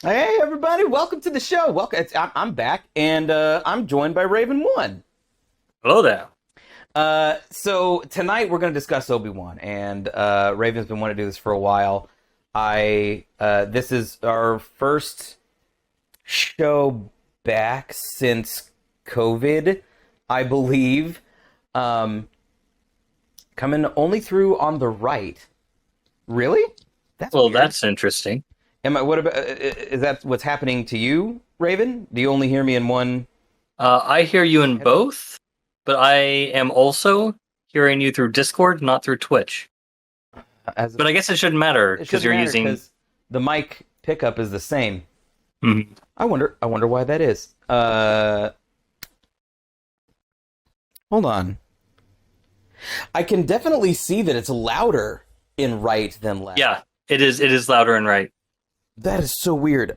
Hey everybody, welcome to the show. Welcome. I'm back, and I'm joined by Raven One. Hello there. So tonight we're going to discuss Obi-Wan, and Raven's been wanting to do this for a while. I This is our first show back since COVID, I believe. Um, Coming only through on the right. Really? That's Well, weird. that's interesting. Am I? What about? Is that what's happening to you, Raven? Do you only hear me in one I hear you in headset? both, but I am also hearing you through Discord, not through Twitch. As But I guess it shouldn't matter It because shouldn't you're matter using. because the mic pickup is the same. Mhm. I wonder why that is. Hold on. I can definitely see that it's louder in right than left. Yeah, it is. It is louder and right. That is so weird.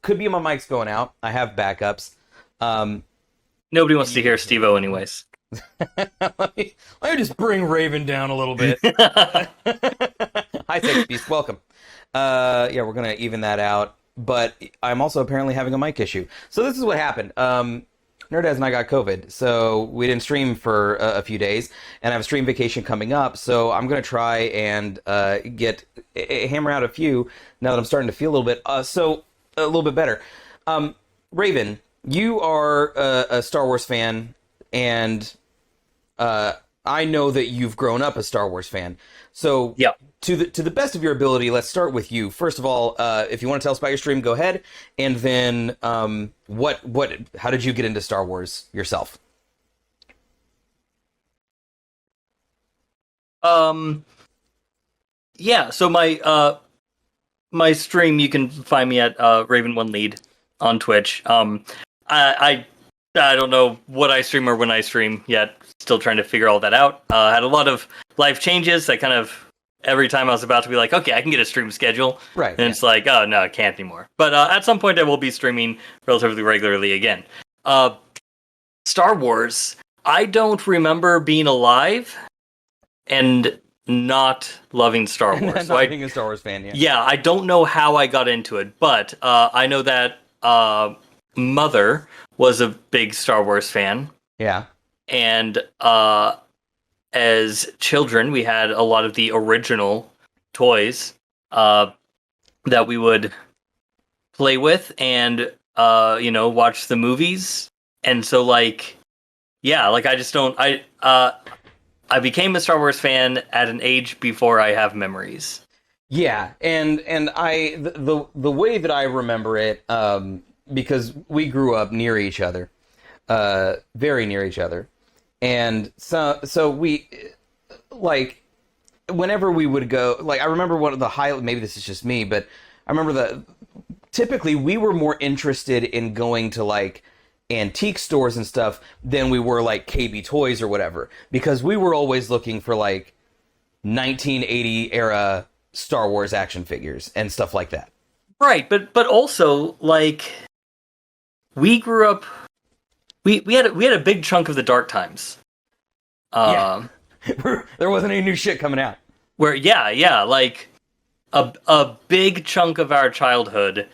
Could be my mic's going out. I have backups. Um, Nobody and wants you to hear can hear Stevo, me. anyways. Let me just bring Raven down a little bit. Hi, Sex Beast. Welcome. Yeah, we're gonna even that out. But I'm also apparently having a mic issue. So this is what happened. Nerdaz and I got COVID, so we didn't stream for a few days, and I have a stream vacation coming up. So I'm gonna try and hammer out a few now that I'm starting to feel a little bit a little bit better. Raven, you are a Star Wars fan, and uh, I know that you've grown up a Star Wars fan. So, Yeah. to the best of your ability, let's start with you. First of all, if you want to tell us about your stream, go ahead. And then, how did you get into Star Wars yourself? Um. Yeah. So my stream, you can find me at Raven One Lead on Twitch. I don't know what I stream or when I stream yet. Still trying to figure all that out. Had a lot of life changes. I kind of every time I was about to be like, okay, I can get a stream schedule, Right. and Yeah. it's like, oh no, I can't anymore. But at some point, I will be streaming relatively regularly again. Star Wars. I don't remember being alive and not loving Star And Wars. then So not I being a Star Wars fan. Yeah. yeah, I don't know how I got into it, but I know that Mother was a big Star Wars fan, Yeah. and as children, we had a lot of the original toys uh, that we would play with and watch the movies. And so, like, yeah, like I just don't. I became a Star Wars fan at an age before I have memories. Yeah, and the way that I remember it, because we grew up near each other, very near each other, and so we like whenever we would go, like I remember one of the high. Maybe this is just me, but I remember that typically we were more interested in going to like antique stores and stuff than we were like KB Toys or whatever, because we were always looking for like 1980 era Star Wars action figures and stuff like that. Right, but also like we grew up we had a big chunk of the dark times. Yeah, Um there wasn't any new shit coming out. where yeah, like a big chunk of our childhood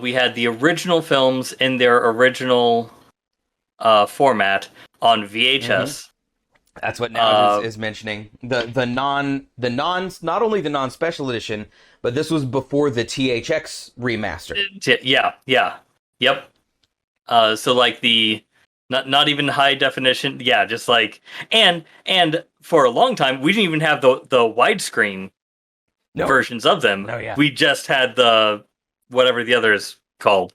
we had the original films in their original format on Hmm. VHS. That's what now Uh is mentioning the non not only the non special edition, but this was before the THX remaster. yeah. Yep. So like the not even high definition, yeah, just like and for a long time we didn't even have the widescreen No, versions of them. no, yeah, We just had the whatever the other is called,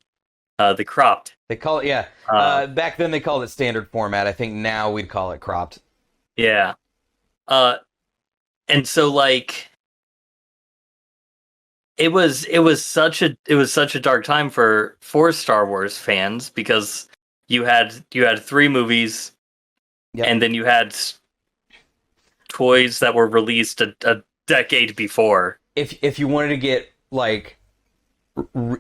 the cropped. they call it yeah. Uh, Back then they called it standard format. I think now we'd call it cropped. yeah. Uh, and so like it was such a dark time for Star Wars fans because you had three movies Yep. and then you had toys that were released a decade before. If you wanted to get like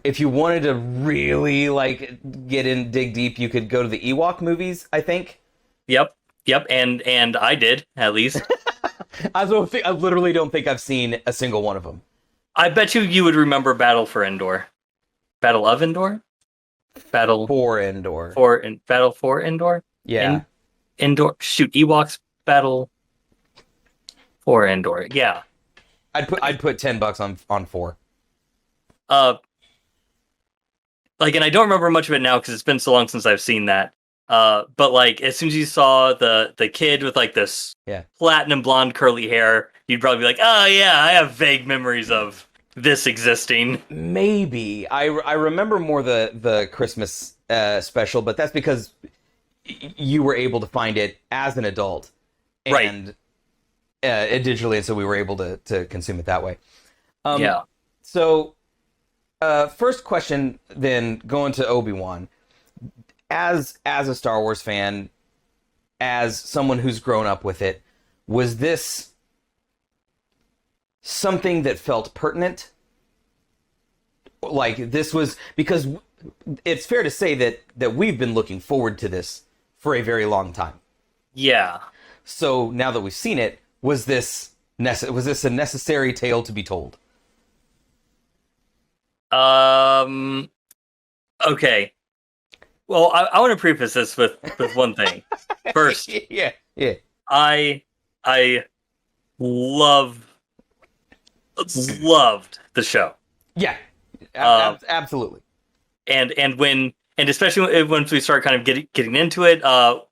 if you wanted to really like get in dig deep, you could go to the Ewok movies. I think. Yep, yep, and I did at least. I literally don't think I've seen a single one of them. I bet you would remember Battle for Endor. Battle of Endor? Battle For Endor. Battle for Endor? Yeah. Endor. Shoot, Ewoks Battle for Endor. Yeah. I'd put $10 on 4. Uh, and I don't remember much of it now because it's been so long since I've seen that. But like, as soon as you saw the kid with like this platinum blonde curly hair, you'd probably be like, oh yeah, I have vague memories of this existing. Maybe I remember more the Christmas special, but that's because you were able to find it as an adult, and digitally, and so we were able to consume it that way. Yeah. So, first question, then going to Obi-Wan, as a Star Wars fan, as someone who's grown up with it, was this something that felt pertinent? Like, this was, because it's fair to say that we've been looking forward to this for a very long time. Yeah. So now that we've seen it, was this a necessary tale to be told? Okay. Well, I want to preface this with one thing. First, yeah. I loved the show. Yeah. Absolutely. And especially once we start kind of getting into it,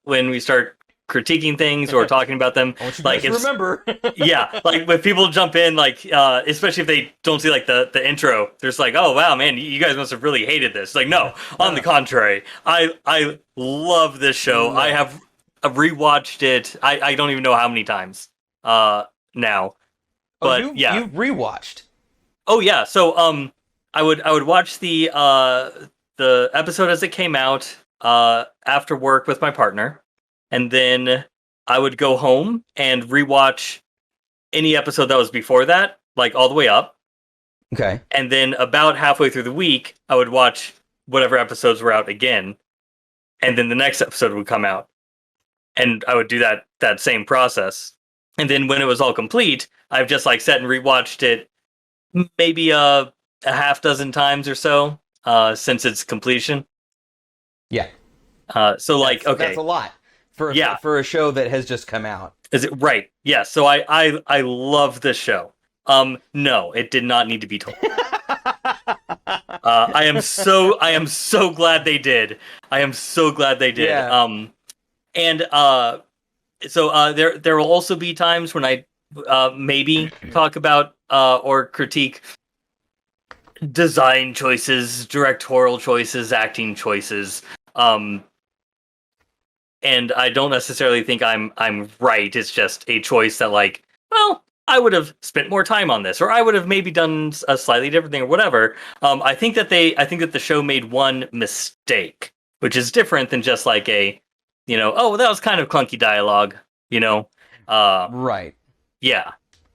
when we start critiquing things or talking about them, I want you guys to remember. Yeah, like when people jump in, like especially if they don't see like the intro, they're just like, oh wow, man, you guys must have really hated this. Like, no, on the contrary, I love this show. I have rewatched it. I don't even know how many times now. But you've rewatched. Oh yeah, so I would watch the episode as it came out after work with my partner, and then I would go home and rewatch any episode that was before that, like all the way up. Okay. And then about halfway through the week, I would watch whatever episodes were out again, and then the next episode would come out, and I would do that same process. And then when it was all complete, I've just like sat and rewatched it maybe a half dozen times or so since its completion. Yeah. So like, okay, that's a lot for a show that has just come out. Is it right? Yeah. So I love this show. No, it did not need to be told. I am so glad they did. I am so glad they did. Yeah. So there will also be times when I maybe talk about or critique design choices, directorial choices, acting choices. And I don't necessarily think I'm right. It's just a choice that, like, well, I would have spent more time on this, or I would have maybe done a slightly different thing, or whatever. I think that the show made one mistake, which is different than just like a, oh, that was kind of clunky dialogue, Right. Yeah.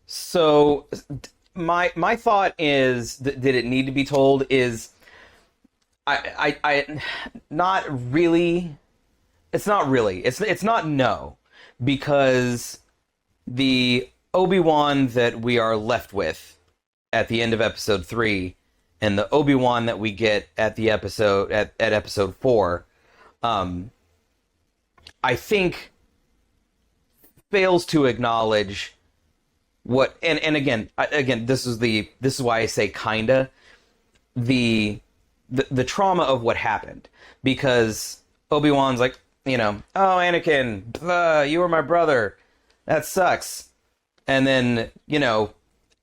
So my thought is, did it need to be told? Is I not really. It's not really. It's not no, because the Obi-Wan that we are left with at the end of episode 3 and the Obi-Wan that we get at the episode at episode 4, I think fails to acknowledge what, and again this is why I say kinda the trauma of what happened, because Obi-Wan's like, oh, Anakin, you were my brother, that sucks. And then,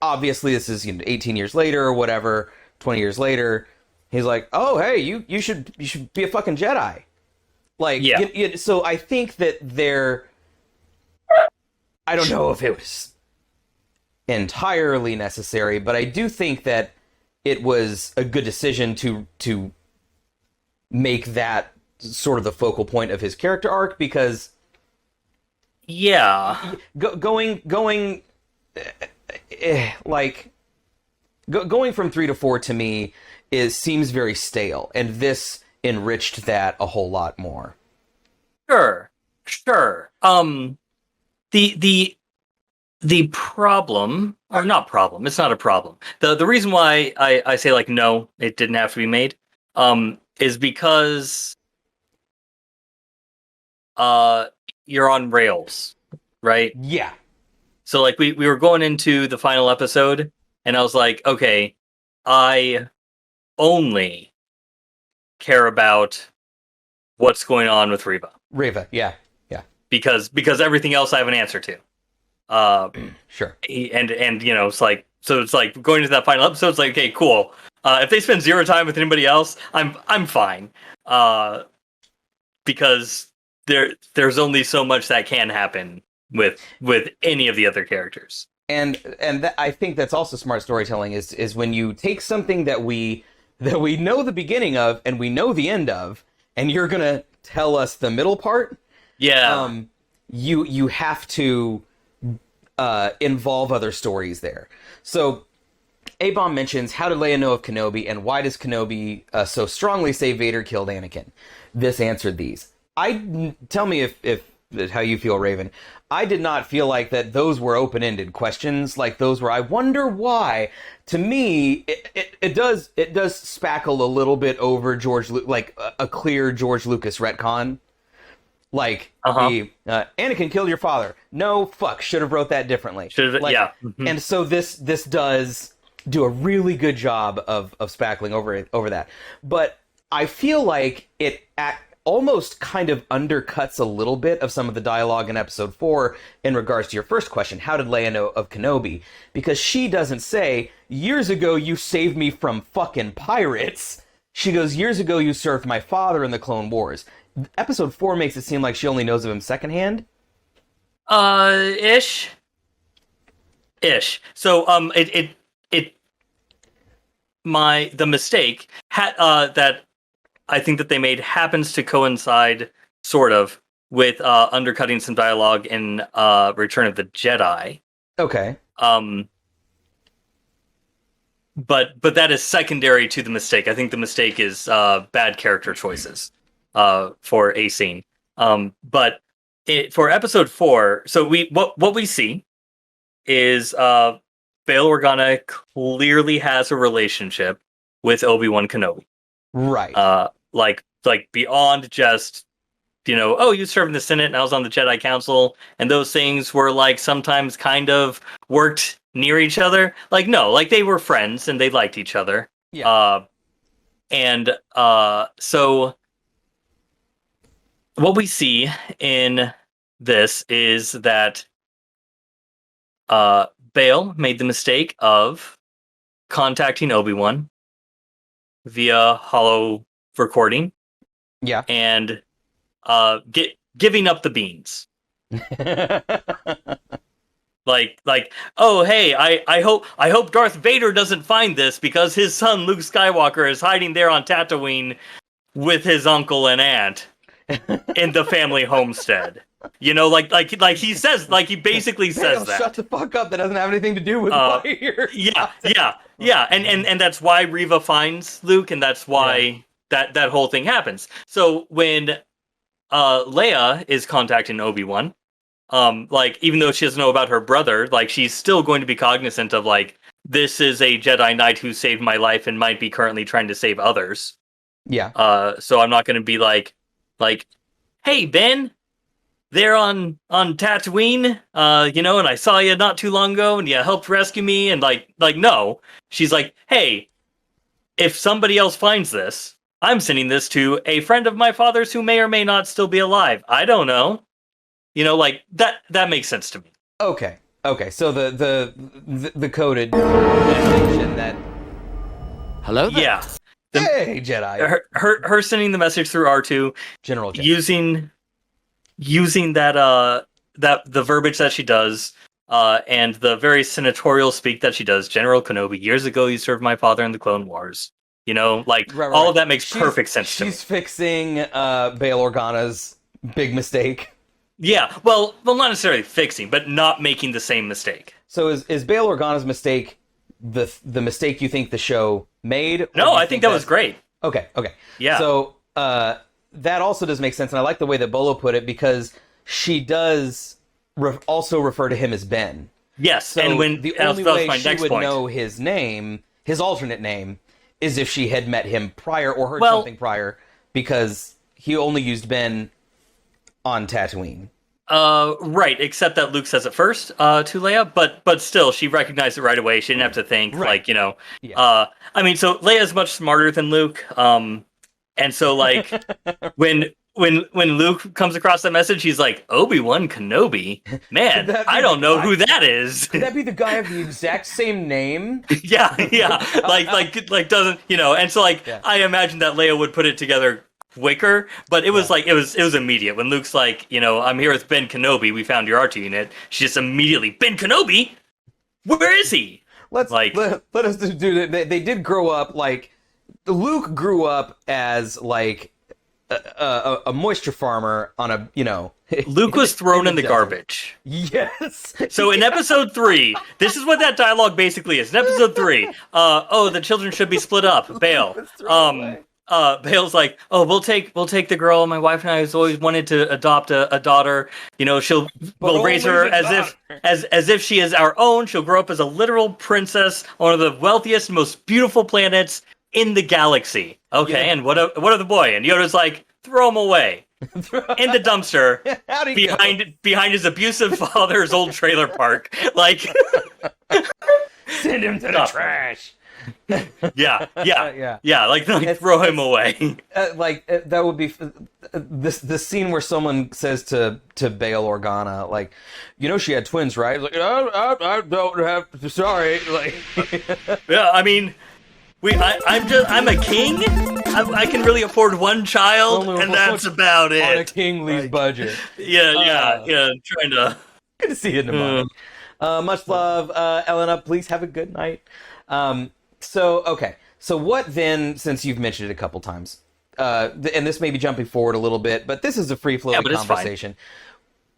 obviously this is 18 years later or whatever, 20 years later, he's like, oh, hey, you should be a fucking Jedi. Like, yeah. So I think that I don't know if it was entirely necessary, but I do think that it was a good decision to make that sort of the focal point of his character arc, because going from 3 to 4 to me seems very stale, and this enriched that a whole lot more. Sure. The problem, or not problem, it's not a problem. The reason why I say, like, no, it didn't have to be made is because you're on rails, right? Yeah. So like we were going into the final episode, and I was like, okay, I only care about what's going on with Reva, yeah. because everything else I have an answer to. Sure. And it's like, so it's like going to that final episode. It's like, okay, cool. If they spend zero time with anybody else, I'm fine. Because there's only so much that can happen with any of the other characters. And I think that's also smart storytelling is when you take something that we know the beginning of and we know the end of, and you're gonna tell us the middle part. Yeah. You have to involve other stories there. So A-Bomb mentions, how did Leia know of Kenobi, and why does Kenobi so strongly say Vader killed Anakin? This answered these. Tell me if how you feel, Raven. I did not feel like that those were open-ended questions, like those were, I wonder why. To me, it does spackle a little bit over like a clear George Lucas retcon. Like, Anakin killed your father. No, fuck, should have wrote that differently. Like, yeah. Mm-hmm. And so this does do a really good job of spackling over that. But I feel like it almost kind of undercuts a little bit of some of the dialogue in episode 4 in regards to your first question, how did Leia know of Kenobi? Because she doesn't say, years ago you saved me from fucking pirates. She goes, years ago you served my father in the Clone Wars. Episode 4 makes it seem like she only knows of him secondhand. Ish. So, the mistake that I think that they made happens to coincide sort of with undercutting some dialogue in Return of the Jedi. Okay. But that is secondary to the mistake. I think the mistake is bad character choices for a scene. But for episode 4, so what we see is Bail Organa clearly has a relationship with Obi-Wan Kenobi. Right. Like beyond just, oh, you served in the Senate and I was on the Jedi Council, and those things were like sometimes kind of worked near each other. Like, no, like they were friends and they liked each other. Yeah. So what we see in this is that Bail made the mistake of contacting Obi-Wan via holo recording. Yeah. And giving up the beans. like, oh hey, I hope Darth Vader doesn't find this because his son Luke Skywalker is hiding there on Tatooine with his uncle and aunt in the family homestead. Like he says, like he basically says that. Shut the fuck up. That doesn't have anything to do with fire. Yeah. And that's why Reva finds Luke, and that's why that whole thing happens. So when Leia is contacting Obi-Wan, like even though she doesn't know about her brother, like she's still going to be cognizant of like, this is a Jedi Knight who saved my life and might be currently trying to save others. Yeah. So I'm not going to be like, hey Ben, there on Tatooine, and I saw you not too long ago, and you helped rescue me, and like no, she's like, hey, if somebody else finds this, I'm sending this to a friend of my father's who may or may not still be alive. I don't know, like that makes sense to me. Okay. So the coded mention that. Hello there. Yeah. Hey Jedi. Her sending the message through R2, General Jedi. using that the verbiage that she does, and the very senatorial speak that she does. General Kenobi, years ago you served my father in the Clone Wars. Right. All of that makes perfect sense to me. She's fixing Bail Organa's big mistake. Yeah, well, not necessarily fixing, but not making the same mistake. So is Bail Organa's mistake the mistake you think the show made? No, I think that was great. Okay. Yeah. So that also does make sense, and I like the way that Bolo put it, because she does also refer to him as Ben. Yes, So and when the only way she would point. know his name, his alternate name, as if she had met him prior or heard Well- something prior, because he only used Ben on Tatooine. Right, except that Luke says it first to Leia, but still, she recognized it right away. She didn't have to think, Right. like, you know. Yeah. I mean, so Leia's much smarter than Luke, and so like when Luke comes across that message, he's like, Obi-Wan Kenobi, man, Could that be I don't the know guy? who that is. Could that be the guy of the exact same name? Yeah, like doesn't, you know, and so like Yeah. I imagine that Leia would put it together quicker, but it was Yeah. like it was immediate when Luke's like, you know, I'm here with Ben Kenobi. We found your RT unit. She just immediately, Ben Kenobi, where is he? Let us do that. They did grow up, like, Luke grew up as like a moisture farmer on a, you know. Luke was thrown in the desert. garbage. Yes. So in episode 3, this is what that dialogue basically is. In episode 3, the children should be split up. Bail. Was thrown away. Bale's like, oh, we'll take the girl. My wife and I has always wanted to adopt a daughter. You know, we'll raise only her the as if she is our own. She'll grow up as a literal princess on one of the wealthiest, most beautiful planets in the galaxy. Okay, Yeah. and what are the boy? And Yoda's like, throw him away in the dumpster How'd he go? behind his abusive father's old trailer park. Like, Send him to the Stop. trash. yeah. Like It's- throw him away. That would be the scene where someone says to Bail Organa, like, you know, she had twins, right? Like, I don't have. Sorry, like. Yeah, I mean, I'm a king. I can really afford one child, Only and that's about on a it. kingly's budget. Yeah. Trying to. Good to see you in the morning. Much love, Elena. Please have a good night. So what then, since you've mentioned it a couple times, and this may be jumping forward a little bit, but this is a free-flowing but it's fine. conversation.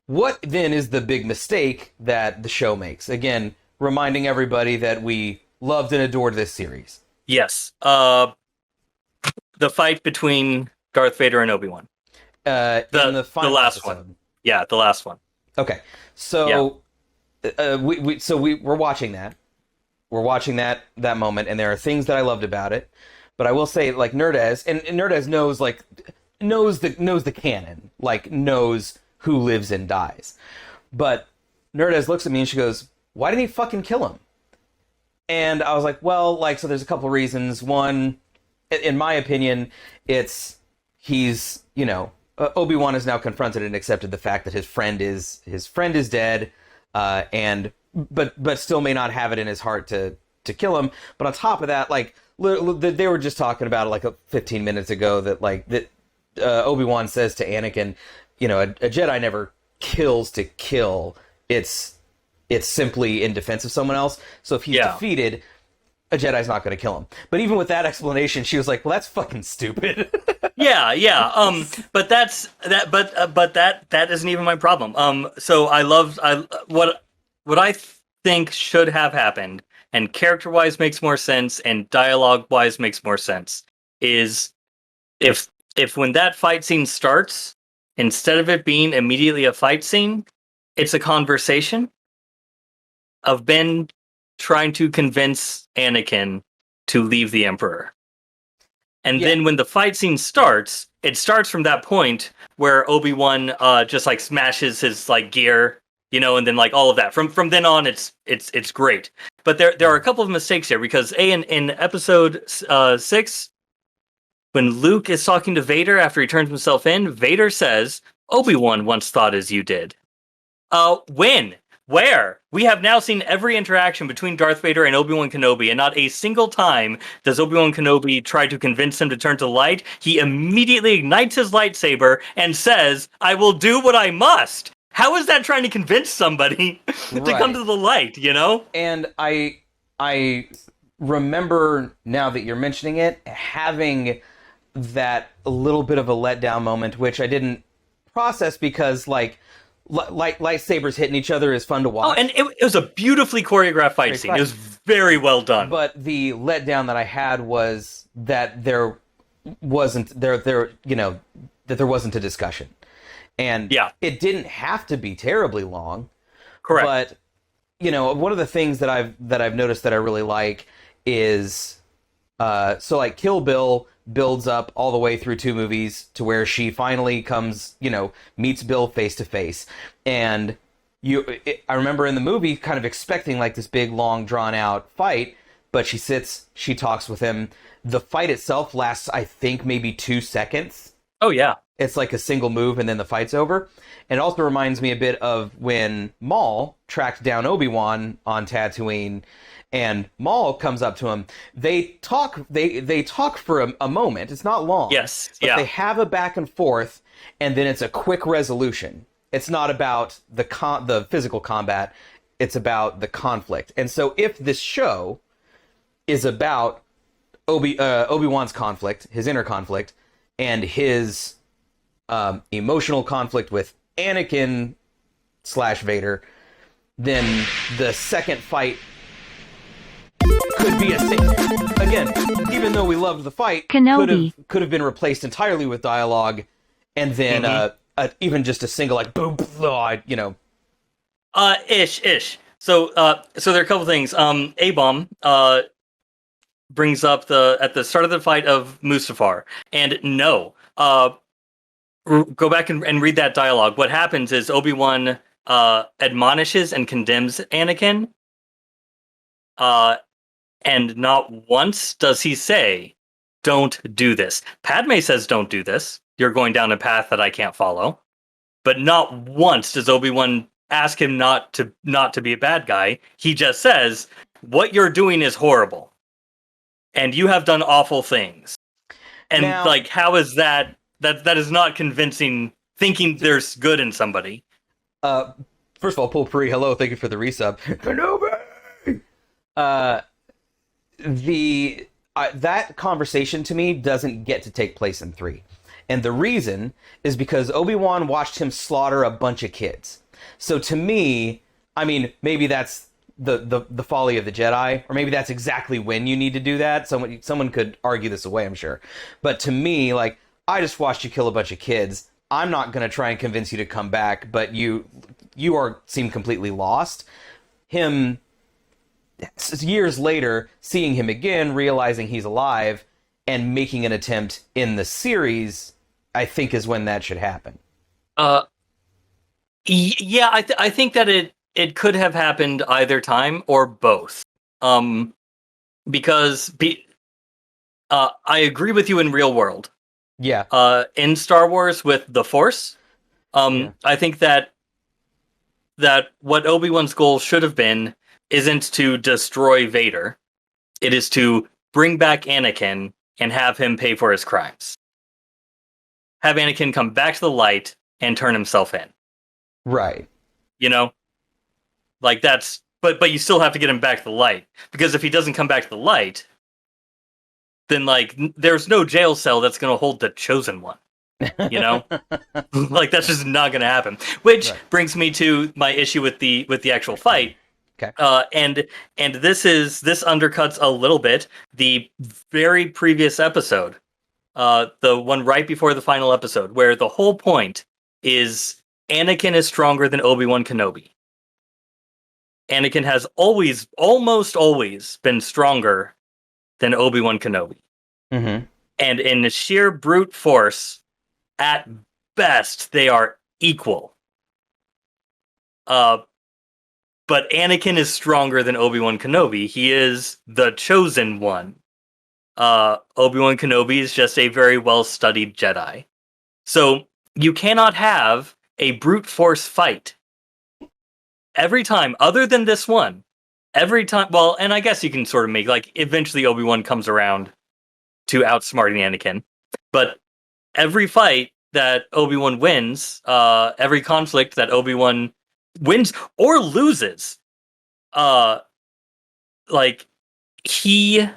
What then is the big mistake that the show makes? Again, reminding everybody that we loved and adored this series. Yes. The fight between Darth Vader and Obi-Wan. In the final last episode. one. Yeah, the last one. Okay, so we're watching that. We're watching that moment, and there are things that I loved about it. But I will say, like, Nerdez, and Nerdez knows the canon, like, knows who lives and dies. But Nerdez looks at me and she goes, "Why didn't he fucking kill him?" And I was like, well, like, so there's a couple reasons. One, in my opinion, he's, you know, Obi-Wan has now confronted and accepted the fact that his friend is dead, but still may not have it in his heart to kill him. But on top of that, like, they were just talking about it like 15 minutes ago that Obi-Wan says to Anakin, you know, a Jedi never kills to kill. It's simply in defense of someone else. So if he's defeated, a Jedi's not going to kill him. But even with that explanation, she was like, "Well, that's fucking stupid." Yeah. But that isn't even my problem. So what I think should have happened, and character-wise makes more sense, and dialogue-wise makes more sense, is if when that fight scene starts, instead of it being immediately a fight scene, it's a conversation of Ben trying to convince Anakin to leave the Emperor. And then when the fight scene starts, it starts from that point where Obi-Wan just like smashes his like gear, you know, and then like all of that. From then on, it's great. But there are a couple of mistakes here because in episode 6, when Luke is talking to Vader after he turns himself in, Vader says, "Obi-Wan once thought as you did." When? Where? We have now seen every interaction between Darth Vader and Obi-Wan Kenobi, and not a single time does Obi-Wan Kenobi try to convince him to turn to the light. He immediately ignites his lightsaber and says, "I will do what I must." How is that trying to convince somebody to come to the light, you know? And I remember, now that you're mentioning it, having that little bit of a letdown moment, which I didn't process because, like, lightsabers hitting each other is fun to watch. Oh, and it was a beautifully choreographed fight scene. It was very well done. But the letdown that I had was that there wasn't a discussion. And it didn't have to be terribly long. Correct. But, you know, one of the things that I've noticed that I really like is So like Kill Bill builds up all the way through 2 movies to where she finally comes, meets Bill face to face. And I remember in the movie kind of expecting like this big, long, drawn out fight, but she talks with him. The fight itself lasts, I think, maybe 2 seconds. Oh, yeah. It's like a single move and then the fight's over. And it also reminds me a bit of when Maul tracked down Obi-Wan on Tatooine, and Maul comes up to him. They talk for a moment. It's not long. Yes. But they have a back and forth, and then it's a quick resolution. It's not about the physical combat. It's about the conflict. And so if this show is about Obi-Wan's conflict, his inner conflict, and his emotional conflict with Anakin / Vader, then the second fight could be again, even though we loved the fight, Kenobi could have been replaced entirely with dialogue, and then even just a single like boom, Ish. So there are a couple things. A-Bomb brings up at the start of the fight of Mustafar, and no, go back and read that dialogue. What happens is Obi-Wan admonishes and condemns Anakin, and not once does he say, "Don't do this." Padme says, "Don't do this. You're going down a path that I can't follow." But not once does Obi-Wan ask him not to be a bad guy. He just says, "What you're doing is horrible, and you have done awful things." And now, like, how is that is not convincing? Thinking there's good in somebody. First of all, Paul Puri, hello, thank you for the resub. Kenobi. That conversation to me doesn't get to take place in 3. And the reason is because Obi-Wan watched him slaughter a bunch of kids. So to me, I mean, maybe that's the folly of the Jedi, or maybe that's exactly when you need to do that. Someone could argue this away, I'm sure. But to me, like, I just watched you kill a bunch of kids. I'm not going to try and convince you to come back, but you seem completely lost. Him, years later, seeing him again, realizing he's alive, and making an attempt in the series, I think is when that should happen. Yeah, I think that it could have happened either time or both. Because I agree with you in real world. Yeah. In Star Wars with the Force, I think that what Obi-Wan's goal should have been isn't to destroy Vader. It is to bring back Anakin and have him pay for his crimes. Have Anakin come back to the light and turn himself in. Right. Like that's, but you still have to get him back to the light, because if he doesn't come back to the light, then like there's no jail cell that's going to hold the chosen one. Like that's just not going to happen. Which brings me to my issue with the actual fight. Okay. And this undercuts a little bit the very previous episode, the one right before the final episode, where the whole point is Anakin is stronger than Obi-Wan Kenobi. Anakin has almost always been stronger than Obi-Wan Kenobi. Mm-hmm. And in sheer brute force, at best, they are equal. But Anakin is stronger than Obi-Wan Kenobi. He is the chosen one. Obi-Wan Kenobi is just a very well-studied Jedi. So you cannot have a brute force fight every time, other than this one. Every time, well, and I guess you can sort of make, like, eventually Obi-Wan comes around to outsmarting Anakin. But every fight that Obi-Wan wins, every conflict that Obi-Wan wins or loses, like, he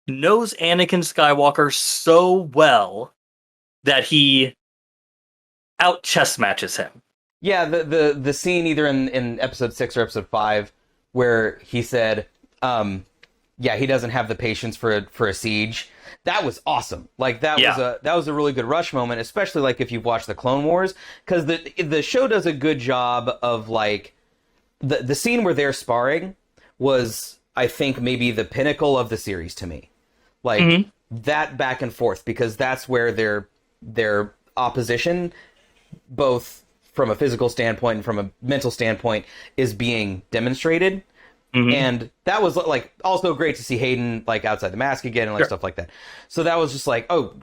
knows Anakin Skywalker so well that he out chess matches him. Yeah, the scene either in episode 6 or episode 5 where he said, he doesn't have the patience for a siege. That was awesome. Like that was a really good Rush moment, especially like if you've watched the Clone Wars, because the show does a good job of like the scene where they're sparring was, I think, maybe the pinnacle of the series to me. Like Mhm. that back and forth, because that's where their opposition, both from a physical standpoint and from a mental standpoint, is being demonstrated. Mhm. And that was like also great to see Hayden like outside the mask again and like Sure. stuff like that. So that was just like, oh,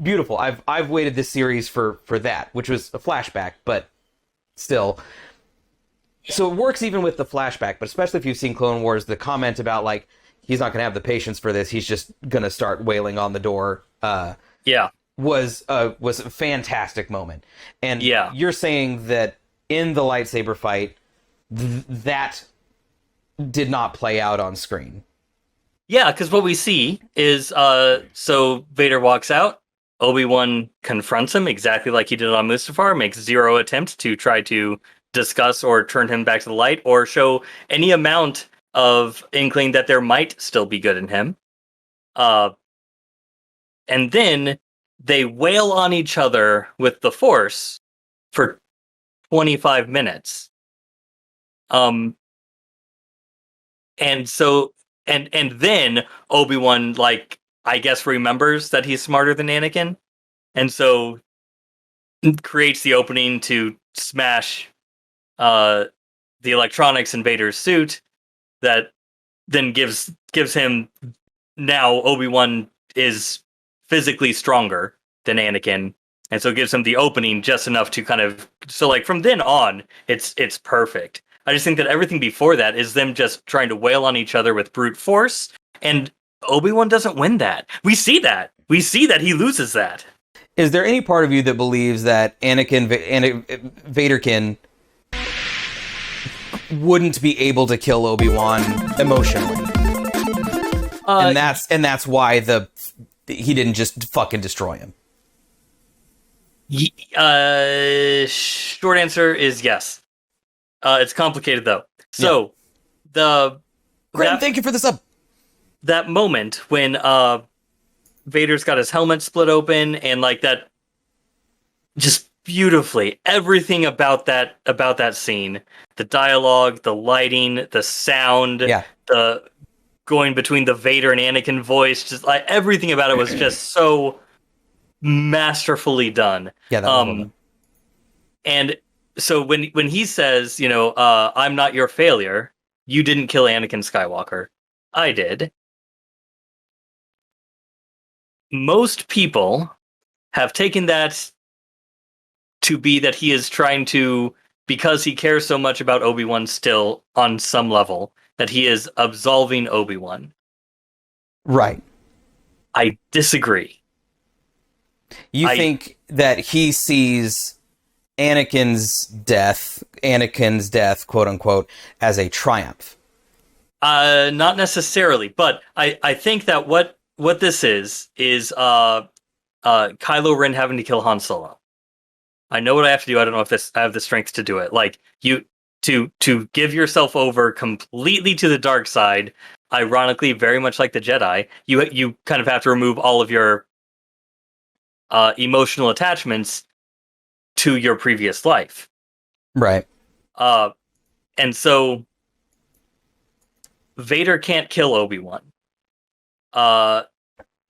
beautiful. I've waited this series for that, which was a flashback, but still. So it works even with the flashback, but especially if you've seen Clone Wars, the comment about like he's not going to have the patience for this, he's just going to start wailing on the door. Yeah. Was a fantastic moment. And Yeah. you're saying that in the lightsaber fight, that did not play out on screen. Yeah, because what we see is so Vader walks out, Obi-Wan confronts him exactly like he did on Mustafar, makes zero attempt to try to discuss or turn him back to the light or show any amount of inkling that there might still be good in him. And then they wail on each other with the Force for 25 minutes. And so and then Obi-Wan, like, I guess remembers that he's smarter than Anakin, and so creates the opening to smash uh the electronics in Vader's suit that then gives him, now Obi-Wan is physically stronger than Anakin, and so it gives him the opening just enough to kind of, so like from then on it's perfect. I just think that everything before that is them just trying to wail on each other with brute force, and Obi-Wan doesn't win that. We see that he loses that. Is there any part of you that believes that Vaderkin wouldn't be able to kill Obi-Wan emotionally? And that's why he didn't just fucking destroy him. Short answer is yes. It's complicated though. So Graham, thank you for the sub. That moment when Vader's got his helmet split open, and like that, just beautifully, everything about that scene, the dialogue, the lighting, the sound, the going between the Vader and Anakin voice, just like everything about it was just so masterfully done. Yeah, that was well done. And so when he says, I'm not your failure, you didn't kill Anakin Skywalker, I did. Most people have taken that to be that he is trying to, because he cares so much about Obi-Wan still on some level, that he is absolving Obi-Wan. Right. I disagree. You think that he sees Anakin's death, quote unquote, as a triumph? Not necessarily, but I think that what this is Kylo Ren having to kill Han Solo. I know what I have to do. I don't know if I have the strength to do it. Like, you to give yourself over completely to the dark side. Ironically, very much like the Jedi, you kind of have to remove all of your emotional attachments to your previous life. Right. And so Vader can't kill Obi-Wan.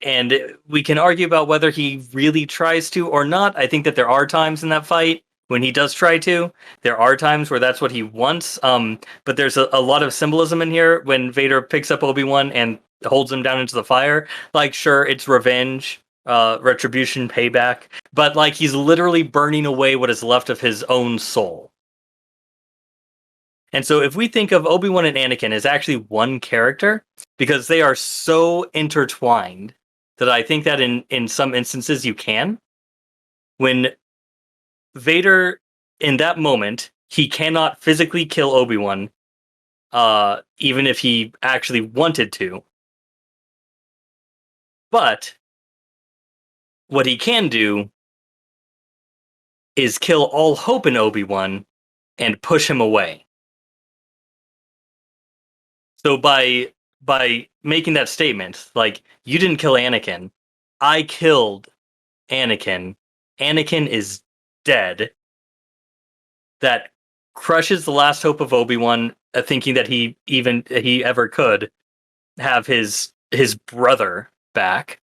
And we can argue about whether he really tries to or not. I think that there are times in that fight when he does try to. There are times where that's what he wants. But there's a lot of symbolism in here when Vader picks up Obi-Wan and holds him down into the fire. Like, sure, it's revenge, retribution, payback. But like, he's literally burning away what is left of his own soul. And so if we think of Obi-Wan and Anakin as actually one character, because they are so intertwined, that I think that in some instances you can. When Vader, in that moment, he cannot physically kill Obi-Wan, even if he actually wanted to. But what he can do is kill all hope in Obi-Wan and push him away. So by making that statement, like, you didn't kill Anakin, I killed Anakin. Anakin is dead. That crushes the last hope of Obi-Wan, thinking that he ever could have his brother back,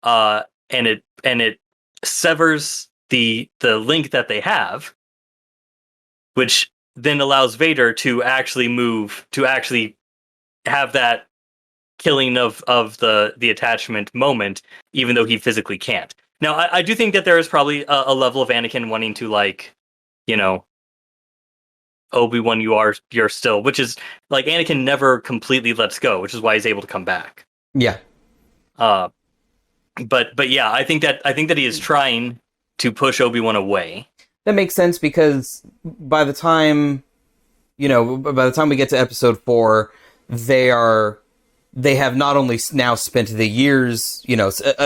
and it severs the link that they have, which then allows Vader to actually have that killing of the attachment moment, even though he physically can't. Now, I do think that there is probably a level of Anakin wanting to, like, you know, Obi-Wan, you're still, which is like Anakin never completely lets go, which is why he's able to come back. Yeah. But yeah, I think that he is trying to push Obi-Wan away. That makes sense because by the time we get to episode 4, they have not only now spent the years,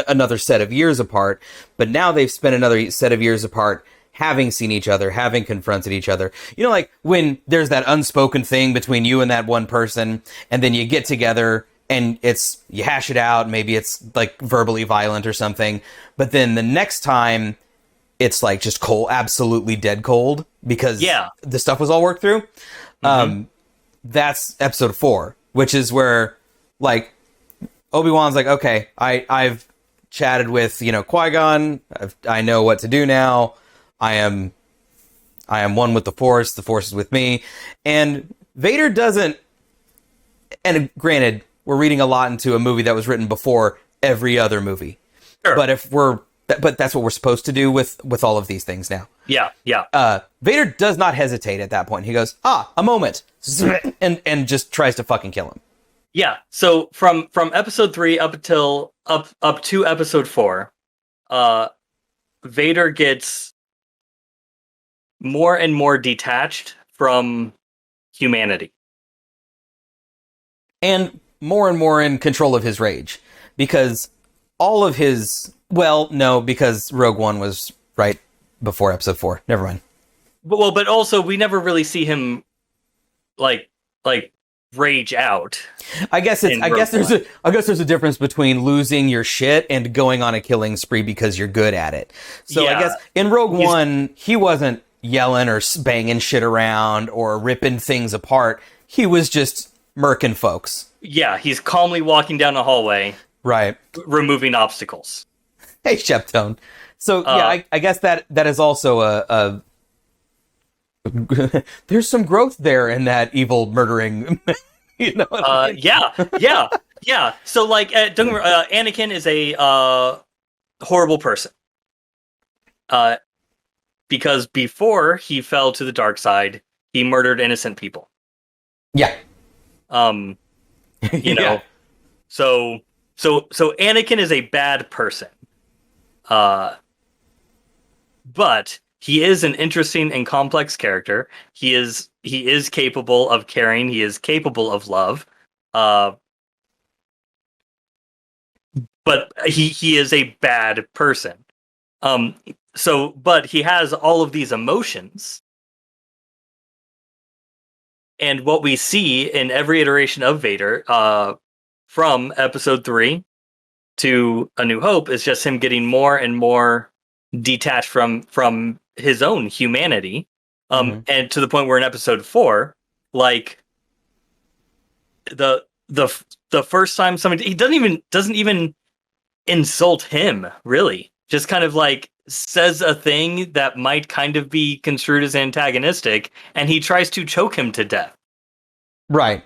another set of years apart, but now they've spent another set of years apart, having seen each other, having confronted each other. Like when there's that unspoken thing between you and that one person, and then you get together and you hash it out. Maybe it's like verbally violent or something, but then the next time it's like just cold, absolutely dead cold, because the stuff was all worked through. Mm-hmm. That's episode 4, which is where, like, Obi-Wan's like, okay, I've chatted with, Qui-Gon. I know what to do now. I am one with the Force. The Force is with me. And Vader doesn't, and granted, we're reading a lot into a movie that was written before every other movie. Sure. But that's what we're supposed to do with all of these things now. Yeah, yeah. Vader does not hesitate at that point. He goes, a moment, and just tries to fucking kill him. Yeah. So from episode 3 up to episode 4, Vader gets more and more detached from humanity, and more in control of his rage, because all of his, because Rogue One was right before episode 4. Never mind. But also we never really see him like rage out. I guess there's a difference between losing your shit and going on a killing spree because you're good at it. So yeah. I guess in Rogue One, he wasn't yelling or banging shit around or ripping things apart. He was just murking folks. Yeah, he's calmly walking down a hallway. Right. Removing obstacles. Hey, Sheptone. So, I guess that is also a there's some growth there in that evil murdering, I mean? Yeah. So, like, Anakin is a horrible person. Because before he fell to the dark side, he murdered innocent people. Yeah. Yeah. So Anakin is a bad person. But he is an interesting and complex character. He is capable of caring. He is capable of love. But he is a bad person. But he has all of these emotions. And what we see in every iteration of Vader, from episode 3 to A New Hope, is just him getting more and more detached from his own humanity. And to the point where in episode 4, like the first time somebody, he doesn't even insult him, really. Just kind of like says a thing that might kind of be construed as antagonistic, and he tries to choke him to death. Right.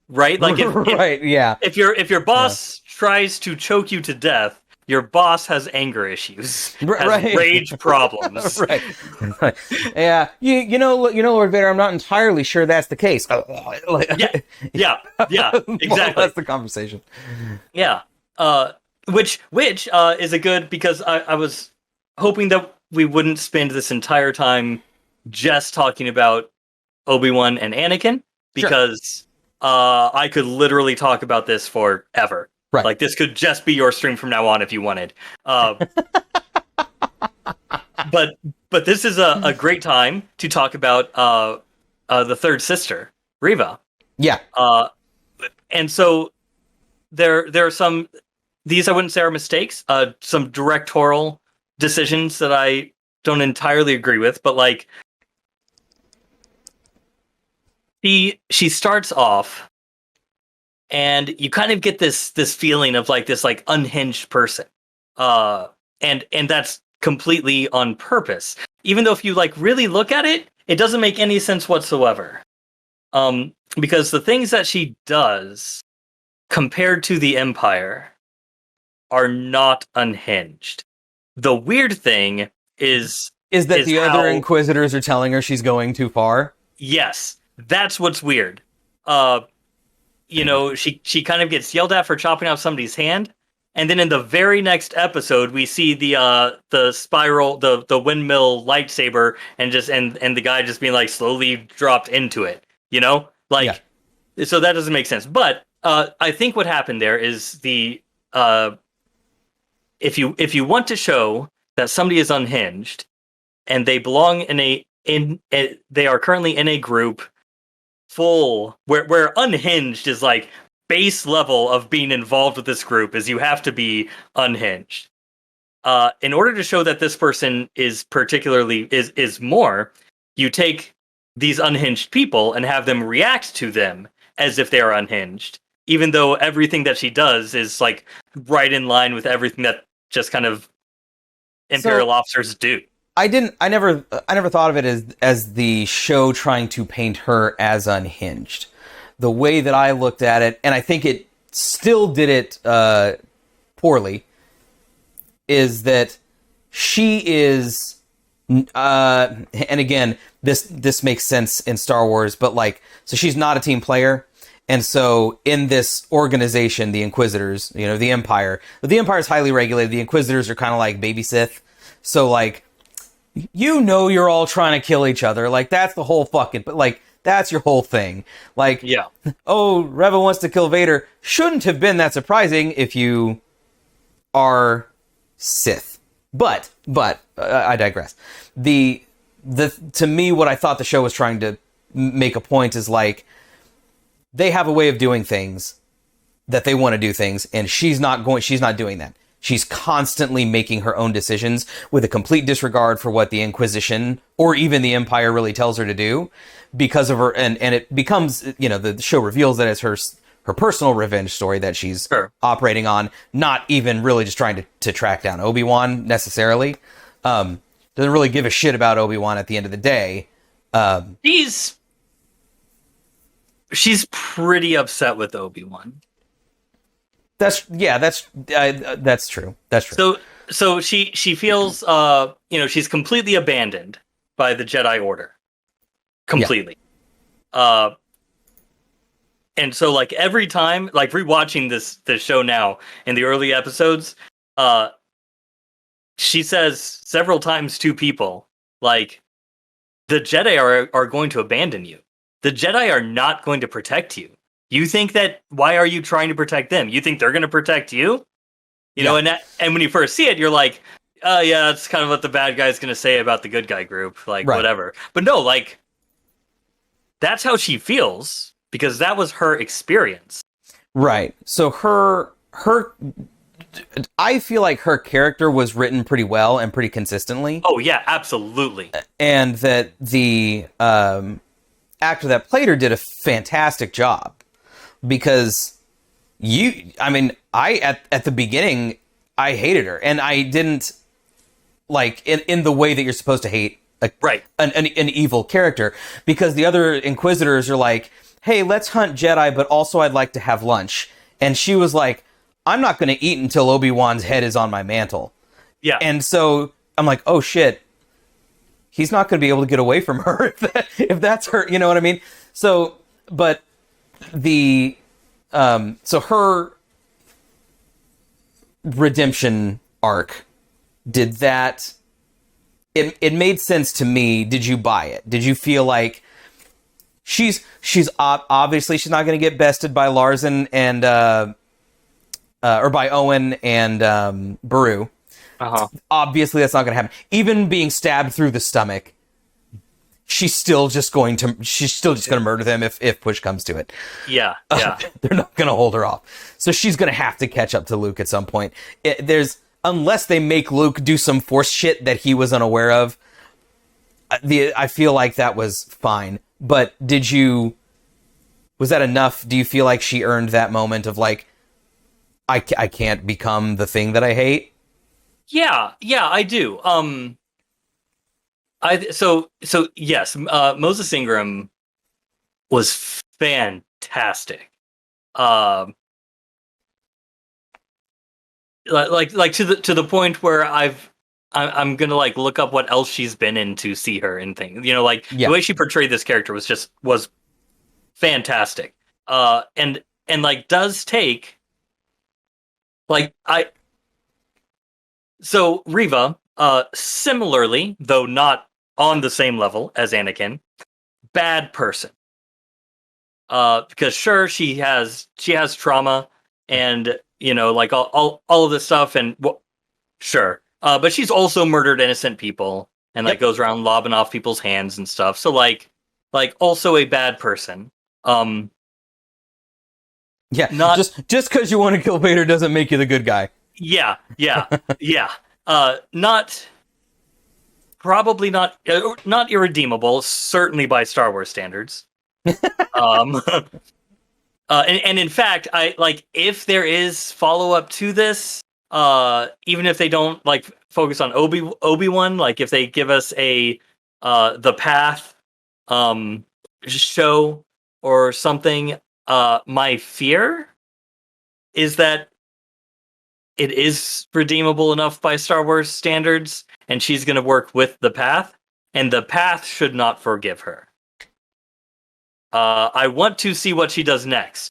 Like right, yeah. If your boss tries to choke you to death, your boss has anger issues, has rage problems. Right. Yeah. You know, Lord Vader, I'm not entirely sure that's the case. Yeah. Exactly. That's the conversation. Yeah. Which is a good, because I was hoping that we wouldn't spend this entire time just talking about Obi-Wan and Anakin, because I could literally talk about this forever. Right. Like, this could just be your stream from now on if you wanted. But this is a great time to talk about the third sister, Reva. Yeah. And so there are some, these I wouldn't say are mistakes, some directorial decisions that I don't entirely agree with, but like, she starts off and you kind of get this feeling of like this like unhinged person, and that's completely on purpose. Even though if you like really look at it, it doesn't make any sense whatsoever. Because the things that she does compared to the Empire are not unhinged. The weird thing is that the how, other Inquisitors are telling her she's going too far? Yes, that's what's weird. You know, she kind of gets yelled at for chopping off somebody's hand, and then in the very next episode, we see the spiral, the windmill lightsaber, and the guy just being like slowly dropped into it. You know, like, so that doesn't make sense. But I think what happened there is if you want to show that somebody is unhinged and they belong they are currently in a group full where unhinged is like base level of being involved with this group, is you have to be unhinged. In order to show that this person is particularly is more, you take these unhinged people and have them react to them as if they are unhinged, even though everything that she does is like right in line with everything that just kind of Imperial officers do. I never thought of it as the show trying to paint her as unhinged. The way that I looked at it, and I think it still did it poorly, is that she is, and again, this makes sense in Star Wars, but like, so she's not a team player, and so in this organization, the Inquisitors, you know, the Empire is highly regulated. The Inquisitors are kind of like baby Sith, so like, you know, you're all trying to kill each other, like that's the whole fucking, but like, that's your whole thing. Like, yeah. Oh, Reva wants to kill Vader. Shouldn't have been that surprising if you are Sith. But I digress. To me, what I thought the show was trying to make a point is like, they have a way of doing things that they want to do things, and she's not doing that. She's constantly making her own decisions with a complete disregard for what the Inquisition or even the Empire really tells her to do, because of her, and it becomes, you know, the show reveals that it's her personal revenge story that she's operating on, not even really just trying to track down Obi-Wan necessarily. Doesn't really give a shit about Obi-Wan at the end of the day. She's pretty upset with Obi-Wan. That's true. That's true. So she feels you know, she's completely abandoned by the Jedi Order. Completely. Yeah. And so like every time, like rewatching this show now in the early episodes, she says several times to people, like, the Jedi are going to abandon you. The Jedi are not going to protect you. You think that, why are you trying to protect them? You think they're going to protect you? You know, and when you first see it, you're like, oh yeah, that's kind of what the bad guy's going to say about the good guy group, like, whatever. But no, like, that's how she feels, because that was her experience. Right. So I feel like her character was written pretty well and pretty consistently. Oh yeah, absolutely. And that the actor that played her did a fantastic job, because at the beginning, I hated her, and I didn't like in the way that you're supposed to hate an evil character, because the other Inquisitors are like, hey, let's hunt Jedi, but also I'd like to have lunch. And she was like, I'm not going to eat until Obi-Wan's head is on my mantle. Yeah. And so I'm like, oh shit, he's not going to be able to get away from her if that's her, you know what I mean? So, but so her redemption arc, did that, it made sense to me. Did you buy it? Did you feel like she's obviously she's not going to get bested by Larson and or by Owen and Beru. Obviously that's not going to happen. Even being stabbed through the stomach, she's still just going to murder them if push comes to it. Yeah. They're not going to hold her off. So she's going to have to catch up to Luke at some point. Unless they make Luke do some Force shit that he was unaware of, I feel like that was fine. But did you Was that enough? Do you feel like she earned that moment of like, I can't become the thing that I hate? Yeah, I do. So yes, Moses Ingram was fantastic. Like to the point where I'm gonna like look up what else she's been in to see her in things. Like the way she portrayed this character was fantastic. And like does take like so Riva, similarly, though not on the same level as Anakin, bad person. Because sure, she has trauma and like all of this stuff, and sure. But she's also murdered innocent people and like goes around lobbing off people's hands and stuff. So like also a bad person. Yeah, not just because you want to kill Vader doesn't make you the good guy. Yeah. Not probably not irredeemable. Certainly by Star Wars standards. And in fact, I like if there is follow up to this, even if they don't like focus on Obi-Wan, like if they give us a the Path show or something, my fear is that it is redeemable enough by Star Wars standards, and she's going to work with the Path, and the Path should not forgive her. I want to see what she does next.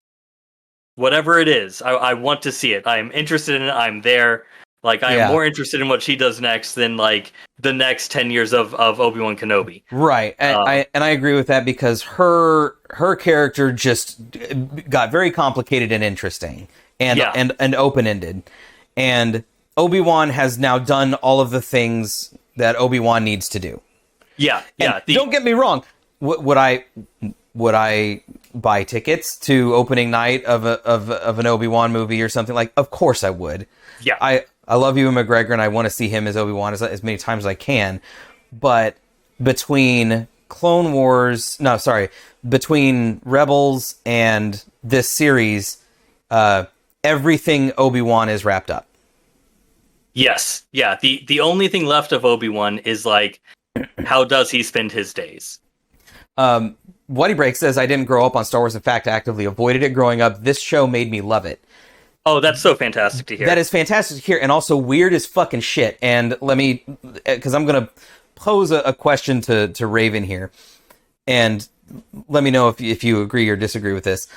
Whatever it is, I want to see it. I'm interested in it. I'm there. Like, I'm more interested in what she does next than, like, the next 10 years of Obi-Wan Kenobi. Right. And I agree with that because her character just got very complicated and interesting and open-ended. And Obi-Wan has now done all of the things that Obi-Wan needs to do. Yeah. Don't get me wrong. Would I buy tickets to opening night of an Obi-Wan movie or something like? Of course I would. Yeah. I love Ewan McGregor and I want to see him as Obi-Wan as many times as I can. But between between Rebels and this series, everything Obi-Wan is wrapped up. Yes. Yeah. The only thing left of Obi-Wan is like, how does he spend his days? Whitey Break says, I didn't grow up on Star Wars. In fact, I actively avoided it growing up. This show made me love it. Oh, that's so fantastic to hear. That is fantastic to hear, and also weird as fucking shit. And let me, because I'm going to pose a question to Raven here, and let me know if you agree or disagree with this.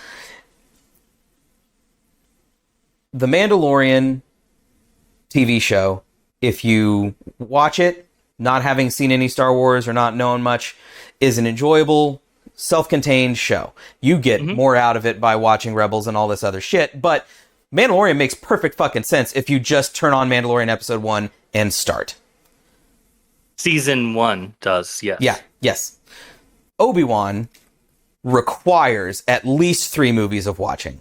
The Mandalorian TV show, if you watch it, not having seen any Star Wars or not knowing much, is an enjoyable, self-contained show. You get more out of it by watching Rebels and all this other shit, but Mandalorian makes perfect fucking sense if you just turn on Mandalorian Episode 1 and start. Season 1 does, yes. Yeah, yes. Obi-Wan requires at least 3 movies of watching.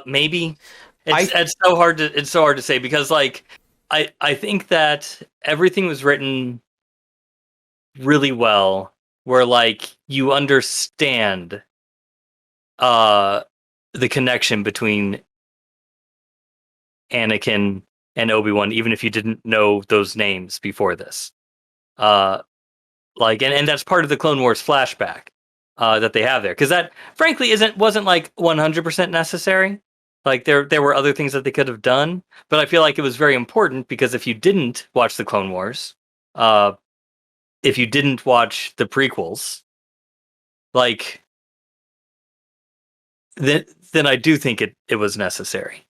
Maybe. It's so hard to say because like I think that everything was written really well where like you understand the connection between Anakin and Obi-Wan even if you didn't know those names before this. Like and that's part of the Clone Wars flashback that they have there because that frankly wasn't like 100% necessary. Like there were other things that they could have done, but I feel like it was very important because if you didn't watch the Clone Wars, if you didn't watch the prequels, like then I do think it was necessary.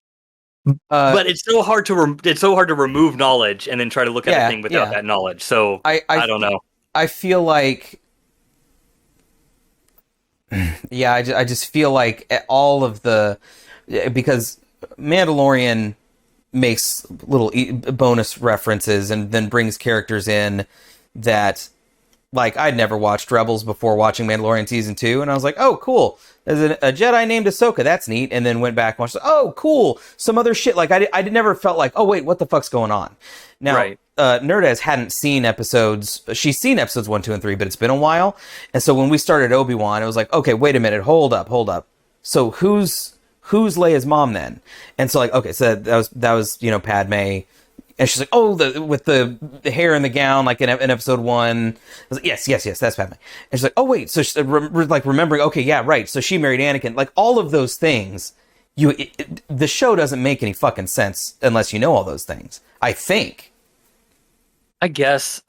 But it's so hard to remove knowledge and then try to look at a thing without that knowledge. So I don't know. I feel like I just feel like all of the because Mandalorian makes little bonus references and then brings characters in that like I'd never watched Rebels before watching Mandalorian season 2 and I was like, oh cool, there's a Jedi named Ahsoka, that's neat, and then went back and watched, oh cool, some other shit. Like I never felt like, oh wait, what the fuck's going on now? Right. Nerdez hadn't seen episodes. She's seen episodes 1, 2, and 3, but it's been a while. And so when we started Obi-Wan, it was like, okay, wait a minute, hold up. So who's Leia's mom then? And so like, okay, so that was Padme. And she's like, oh, with the hair and the gown, like in episode 1. I was like, yes, that's Padme. And she's like, oh wait, so she's like remembering, okay, yeah, right. So she married Anakin. Like all of those things, the show doesn't make any fucking sense unless you know all those things. I think. I guess.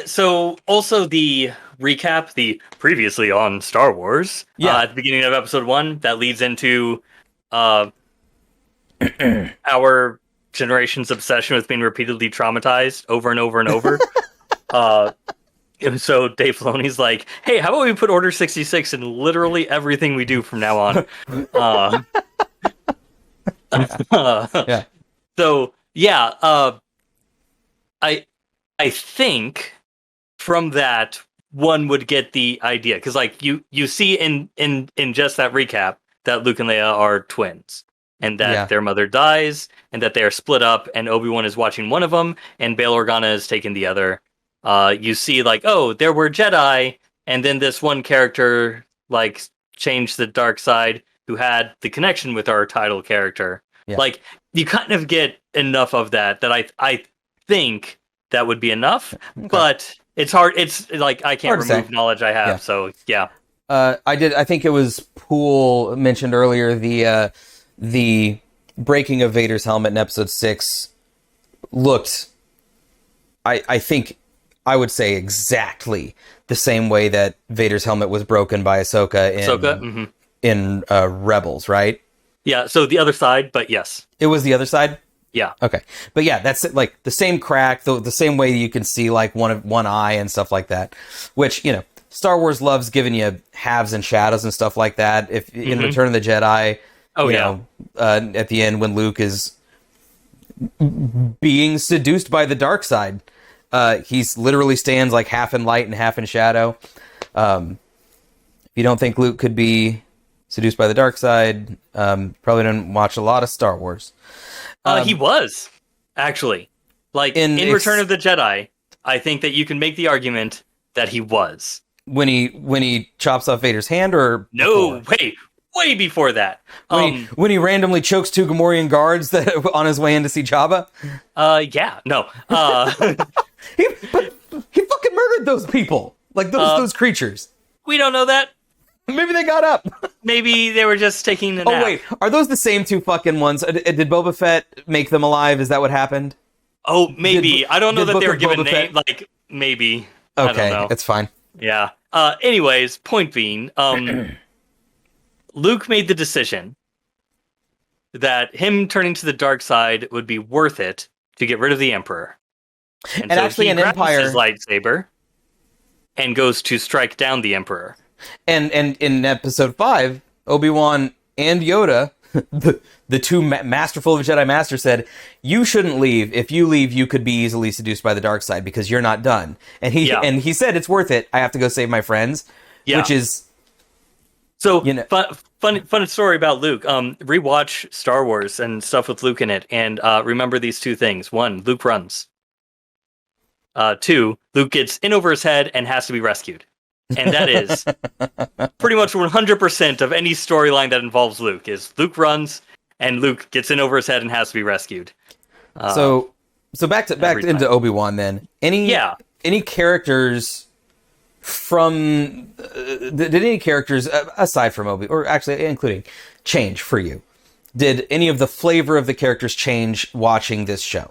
So also the recap, the previously on Star Wars, at the beginning of episode 1, that leads into our generation's obsession with being repeatedly traumatized over and over and over. And so Dave Filoni's like, hey, how about we put Order 66 in literally everything we do from now on? Yeah. So, yeah, I think from that one would get the idea, because like you see in just that recap that Luke and Leia are twins, and that their mother dies, and that they are split up, and Obi-Wan is watching one of them, and Bail Organa is taking the other. You see like, oh, there were Jedi, and then this one character like changed the dark side who had the connection with our title character. Yeah. Like you kind of get enough of that I think that would be enough, but it's hard. It's like I can't remove knowledge I have. Yeah. So yeah, I think it was Poole mentioned earlier the breaking of Vader's helmet in Episode 6 looked. I think I would say exactly the same way that Vader's helmet was broken by Ahsoka in Rebels, right? Yeah. So the other side, but yes, it was the other side. Yeah. Okay. But yeah, that's like the same crack, the same way you can see like one eye and stuff like that, which, Star Wars loves giving you halves and shadows and stuff like that. If in Return of the Jedi, at the end when Luke is being seduced by the dark side, he's literally stands like half in light and half in shadow. If you don't think Luke could be seduced by the dark side, probably didn't watch a lot of Star Wars. He was, actually. Like, in Return of the Jedi, I think that you can make the argument that he was. When he chops off Vader's hand, or no, way before that. When he randomly chokes 2 Gamorrean guards on his way in to see Jabba? Yeah, no. He fucking murdered those people. Like, those creatures. We don't know that. Maybe they got up. Maybe they were just taking a nap. Oh, wait. Are those the same 2 fucking ones? Did Boba Fett make them alive? Is that what happened? Oh, maybe. I don't know that they were given names. Like, maybe. Okay, I don't know. It's fine. Yeah. Anyways, point being, Luke made the decision that him turning to the dark side would be worth it to get rid of the Emperor. And so actually, he grabs his lightsaber and goes to strike down the Emperor. And in Episode 5, Obi-Wan and Yoda, the 2 masterful of Jedi Master, said, you shouldn't leave. If you leave, you could be easily seduced by the dark side because you're not done. And he said, it's worth it. I have to go save my friends. Yeah. Which is... So, fun story about Luke. Rewatch Star Wars and stuff with Luke in it, and remember these 2 things. 1, Luke runs. 2, Luke gets in over his head and has to be rescued. And that is pretty much 100% of any storyline that involves Luke, is Luke runs and Luke gets in over his head and has to be rescued. So back into Obi-Wan then. Any characters from did any characters aside from Obi, or actually including, change for you? Did any of the flavor of the characters change watching this show?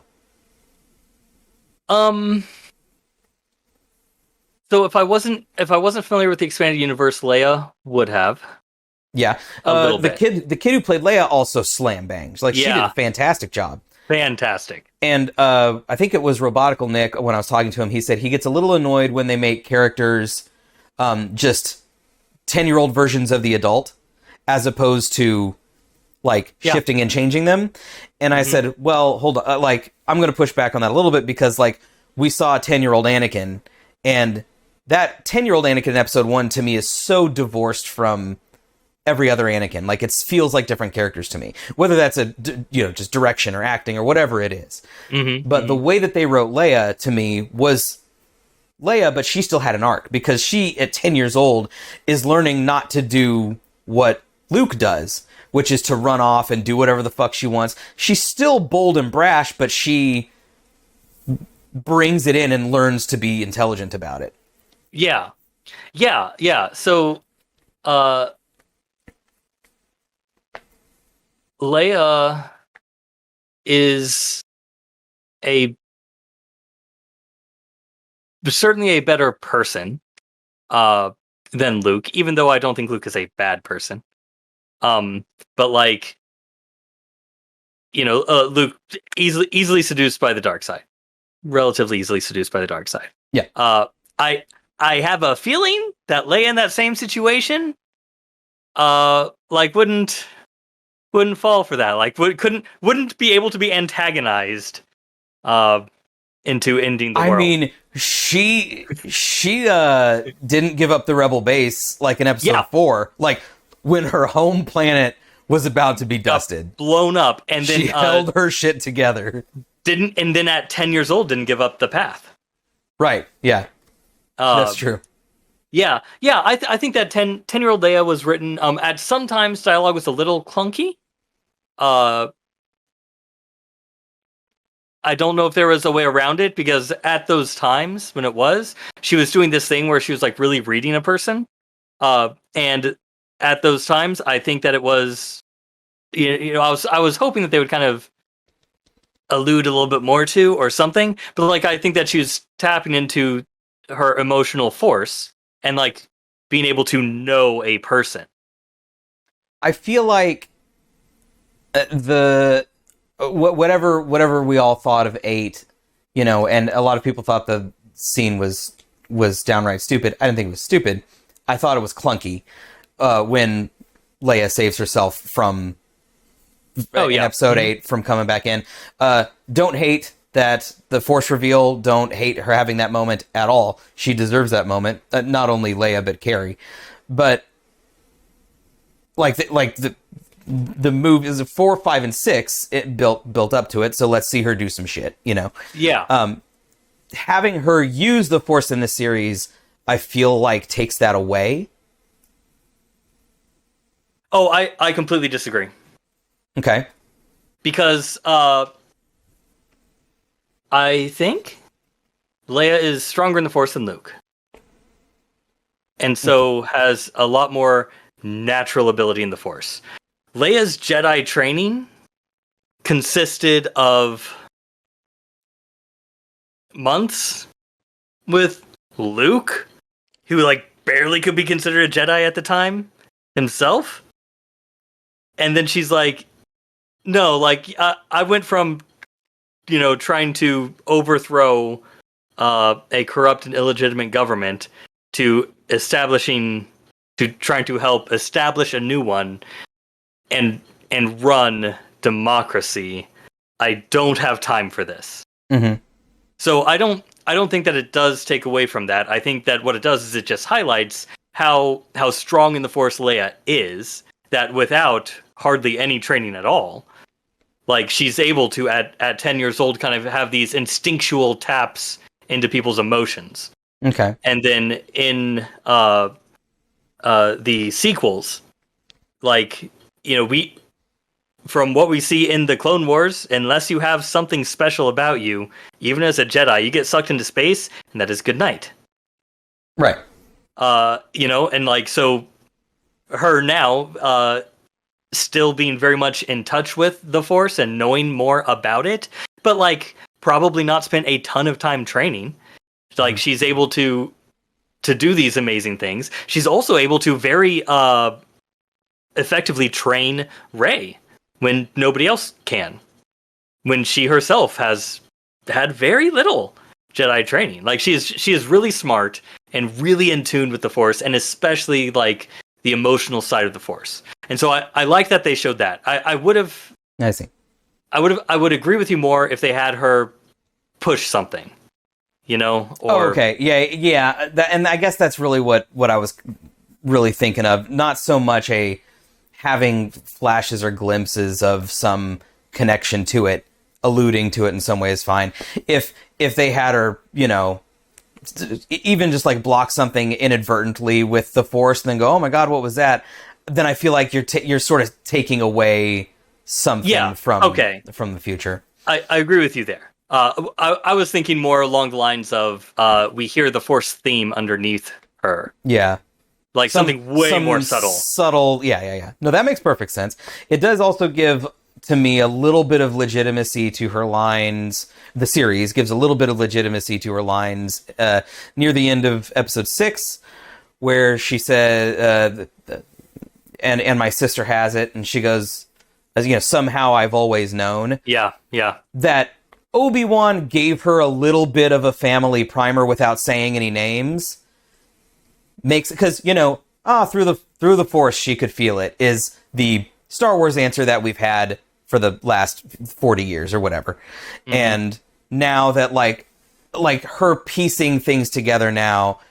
So if I wasn't familiar with the expanded universe, Leia would have. Yeah. The kid who played Leia also slam bangs. Like, she did a fantastic job. Fantastic. And I think it was Robotical Nick, when I was talking to him, he said he gets a little annoyed when they make characters just 10-year-old versions of the adult, as opposed to like shifting and changing them. And I said, well, hold on, like, I'm going to push back on that a little bit, because like we saw a 10-year-old Anakin, and that 10-year-old Anakin in Episode 1 to me is so divorced from every other Anakin. Like, it feels like different characters to me, whether that's just direction or acting or whatever it is. But the way that they wrote Leia to me was Leia, but she still had an arc, because she, at 10 years old, is learning not to do what Luke does, which is to run off and do whatever the fuck she wants. She's still bold and brash, but she brings it in and learns to be intelligent about it. Yeah. So, Leia is certainly a better person than Luke, even though I don't think Luke is a bad person. But like, Luke easily seduced by the dark side, relatively easily seduced by the dark side. Yeah. I have a feeling that Leia in that same situation, wouldn't fall for that. Like, wouldn't be able to be antagonized, into ending the world. I mean, she didn't give up the rebel base like in episode 4. Like, when her home planet was about to be dusted, blown up, and then she held her shit together. And then at 10 years old, didn't give up the path. Right. Yeah. That's true. Yeah. I think that 10-year-old Leia was written. At sometimes dialogue was a little clunky. I don't know if there was a way around it, because at those times when she was doing this thing where she was like really reading a person. And at those times, I think that it was, I was hoping that they would kind of allude a little bit more to or something. But like, I think that she was tapping into her emotional force and like being able to know a person. I feel like whatever we all thought of 8, and a lot of people thought the scene was downright stupid. I didn't think it was stupid. I thought it was clunky when Leia saves herself from in episode 8 from coming back in. Don't hate that the Force reveal. Don't hate her having that moment at all. She deserves that moment. Not only Leia, but Carrie. But the movie is 4, 5, and 6. It built up to it. So let's see her do some shit. Yeah. Having her use the Force in this series, I feel like takes that away. Oh, I completely disagree. Okay. Because I think Leia is stronger in the Force than Luke. And so has a lot more natural ability in the Force. Leia's Jedi training consisted of months with Luke, who like barely could be considered a Jedi at the time himself. And then she's like, no, like I went from, trying to overthrow a corrupt and illegitimate government to trying to help establish a new one and run democracy. I don't have time for this. Mm-hmm. So I don't think that it does take away from that. I think that what it does is it just highlights how strong in the Force Leia is, that without hardly any training at all, like she's able to at 10 years old kind of have these instinctual taps into people's emotions. Okay. And then in the sequels, like, from what we see in the Clone Wars, unless you have something special about you, even as a Jedi, you get sucked into space, and that is good night. Right. And like, so her now, still being very much in touch with the Force and knowing more about it, but like probably not spent a ton of time training. Like, she's able to do these amazing things. She's also able to very effectively train Rey when nobody else can, when she herself has had very little Jedi training. Like, she is really smart and really in tune with the Force, and especially like the emotional side of the Force. And so I like that they showed that. I would have. I see. I would agree with you more if they had her push something, Or okay. Yeah. And I guess that's really what I was really thinking of. Not so much a having flashes or glimpses of some connection to it, alluding to it in some way is fine. If they had her, even just like block something inadvertently with the Force and then go, oh my God, what was that? Then I feel like you're sort of taking away something from the future. I agree with you there. I was thinking more along the lines of we hear the Force theme underneath her. Yeah. Like something way more subtle. Subtle, yeah. No, that makes perfect sense. It does also give, to me, a little bit of legitimacy to her lines. The series gives a little bit of legitimacy to her lines near the end of episode 6, where she said, and my sister has it, and she goes, somehow I've always known. Yeah. That Obi-Wan gave her a little bit of a family primer without saying any names. Makes it, because, through the Force she could feel it, is the Star Wars answer that we've had for the last 40 years or whatever. Mm-hmm. And now that, like her piecing things together now,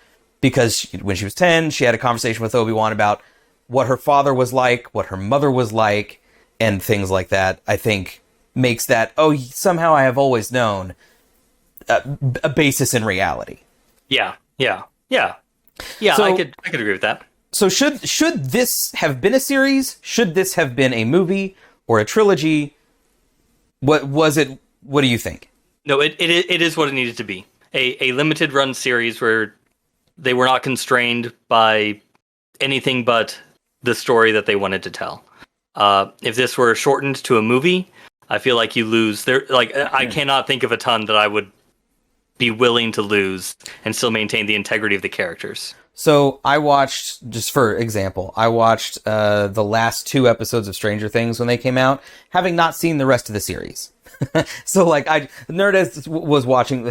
because when she was 10, she had a conversation with Obi-Wan about what her father was like, what her mother was like, and things like that, I think makes that, somehow I have always known, a basis in reality. Yeah, so, I could agree with that. So should this have been a series? Should this have been a movie or a trilogy? What was it? What do you think? No, it is what it needed to be. A limited run series where they were not constrained by anything but the story that they wanted to tell. If this were shortened to a movie, I feel like you lose. I cannot think of a ton that I would be willing to lose and still maintain the integrity of the characters. So I watched, just for example, the last 2 episodes of Stranger Things when they came out, having not seen the rest of the series. So Nerd